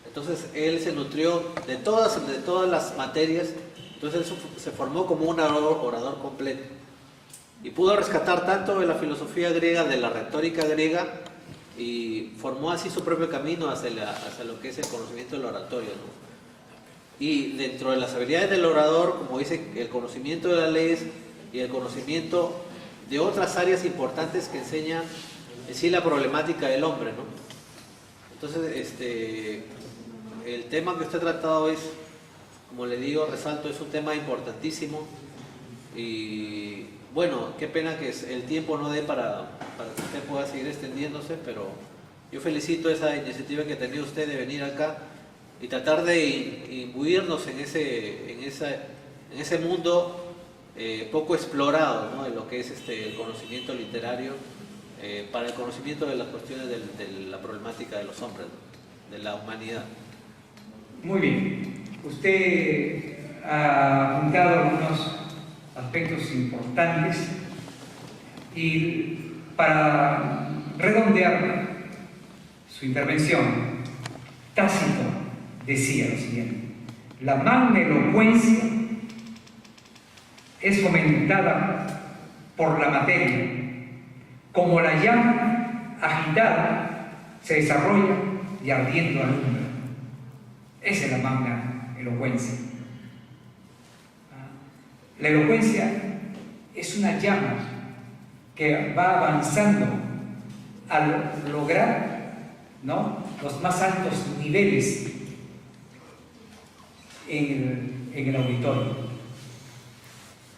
Entonces él se nutrió de todas las materias, entonces él se formó como un orador completo y pudo rescatar tanto de la filosofía griega, de la retórica griega, y formó así su propio camino hacia lo que es el conocimiento del oratorio, ¿no? Y dentro de las habilidades del orador, como dice, el conocimiento de las leyes y el conocimiento de otras áreas importantes que enseñan en sí la problemática del hombre, ¿no? Entonces, el tema que usted ha tratado es, como le digo, resalto, es un tema importantísimo. Y bueno, qué pena que el tiempo no dé para que usted pueda seguir extendiéndose, pero yo felicito esa iniciativa que ha tenido usted de venir acá y tratar de imbuirnos en ese mundo poco explorado, ¿no? De lo que es el conocimiento literario, para el conocimiento de las cuestiones de la problemática de los hombres, ¿no? De la humanidad. Muy bien. Usted ha apuntado algunos aspectos importantes y para redondear su intervención, Tácito decía lo siguiente: la magna elocuencia es fomentada por la materia, como la llama agitada se desarrolla y ardiendo alumbra. Esa es la magna elocuencia. La elocuencia es una llama que va avanzando al lograr, ¿no?, los más altos niveles en el auditorio.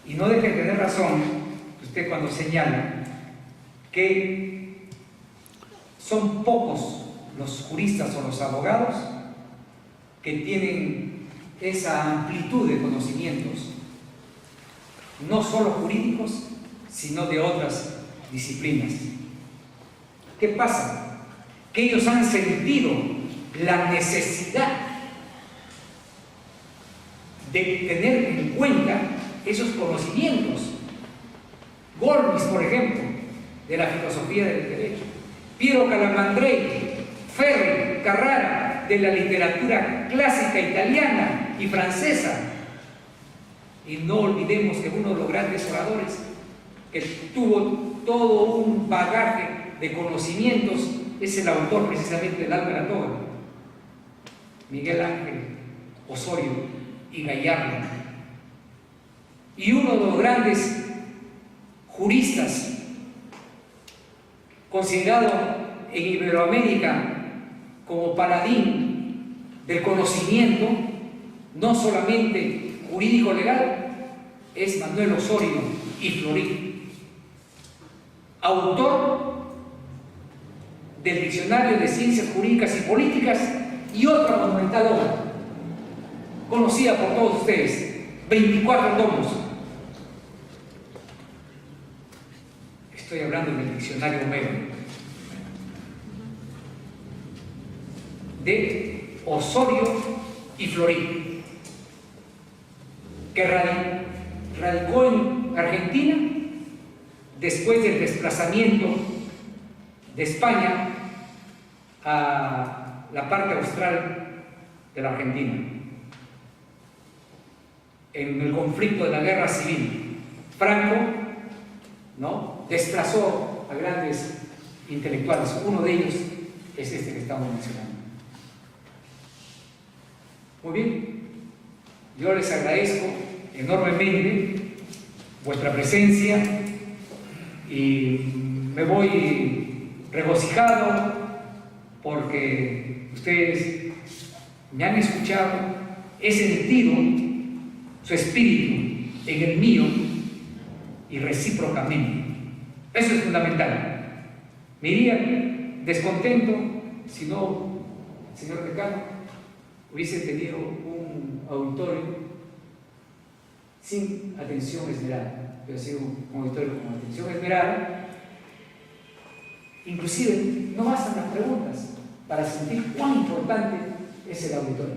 Y no deje de tener razón usted cuando señala que son pocos los juristas o los abogados que tienen esa amplitud de conocimientos, no solo jurídicos, sino de otras disciplinas. ¿Qué pasa? Que ellos han sentido la necesidad de tener en cuenta esos conocimientos. Golmis, por ejemplo, de la filosofía del derecho; Piero Calamandrei, Ferri, Carrara, de la literatura clásica italiana y francesa. Y no olvidemos que uno de los grandes oradores que tuvo todo un bagaje de conocimientos es el autor precisamente del Alma de la Toga, Miguel Ángel Osorio y Gallardo. Y uno de los grandes juristas considerado en Iberoamérica como paladín del conocimiento, no solamente jurídico legal, es Manuel Osorio y Florín. autor del Diccionario de Ciencias Jurídicas y Políticas y otra monumental obra, conocida por todos ustedes, 24 tomos. Estoy hablando del Diccionario Homero, de Osorio y Florín, que radicó en Argentina después del desplazamiento de España a la parte austral de la Argentina, en el conflicto de la guerra civil. Franco, ¿no?, desplazó a grandes intelectuales. Uno de ellos es este que estamos mencionando. Muy bien, yo les agradezco enormemente vuestra presencia y me voy regocijado porque ustedes me han escuchado, he sentido su espíritu en el mío y recíprocamente. Eso es fundamental. Me iría descontento si no, señor decano, hubiese tenido un auditorio sin atención esmerada. Pero ha sido un auditorio con atención esmerada. Inclusive no bastan las preguntas para sentir cuán importante es el auditorio,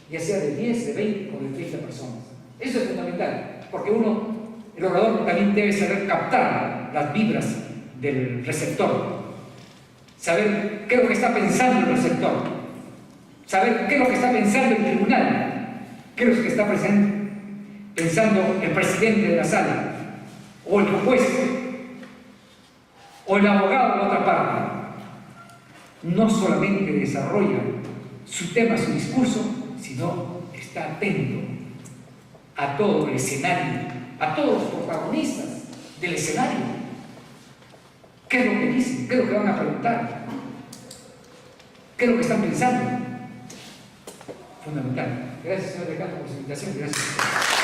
ya sea de 10, de 20 o de 30 personas. Eso es fundamental, porque el orador también debe saber captar las vibras del receptor, saber qué es lo que está pensando el receptor, saber qué es lo que está pensando el tribunal, qué es lo que está pensando el presidente de la sala, o el juez, o el abogado de otra parte. No solamente desarrolla su tema, su discurso, sino está atento a todo el escenario, a todos los protagonistas del escenario. ¿Qué es lo que dicen? ¿Qué es lo que van a preguntar? ¿Qué es lo que están pensando? Fundamental. Gracias, señor decano, por su invitación. Gracias.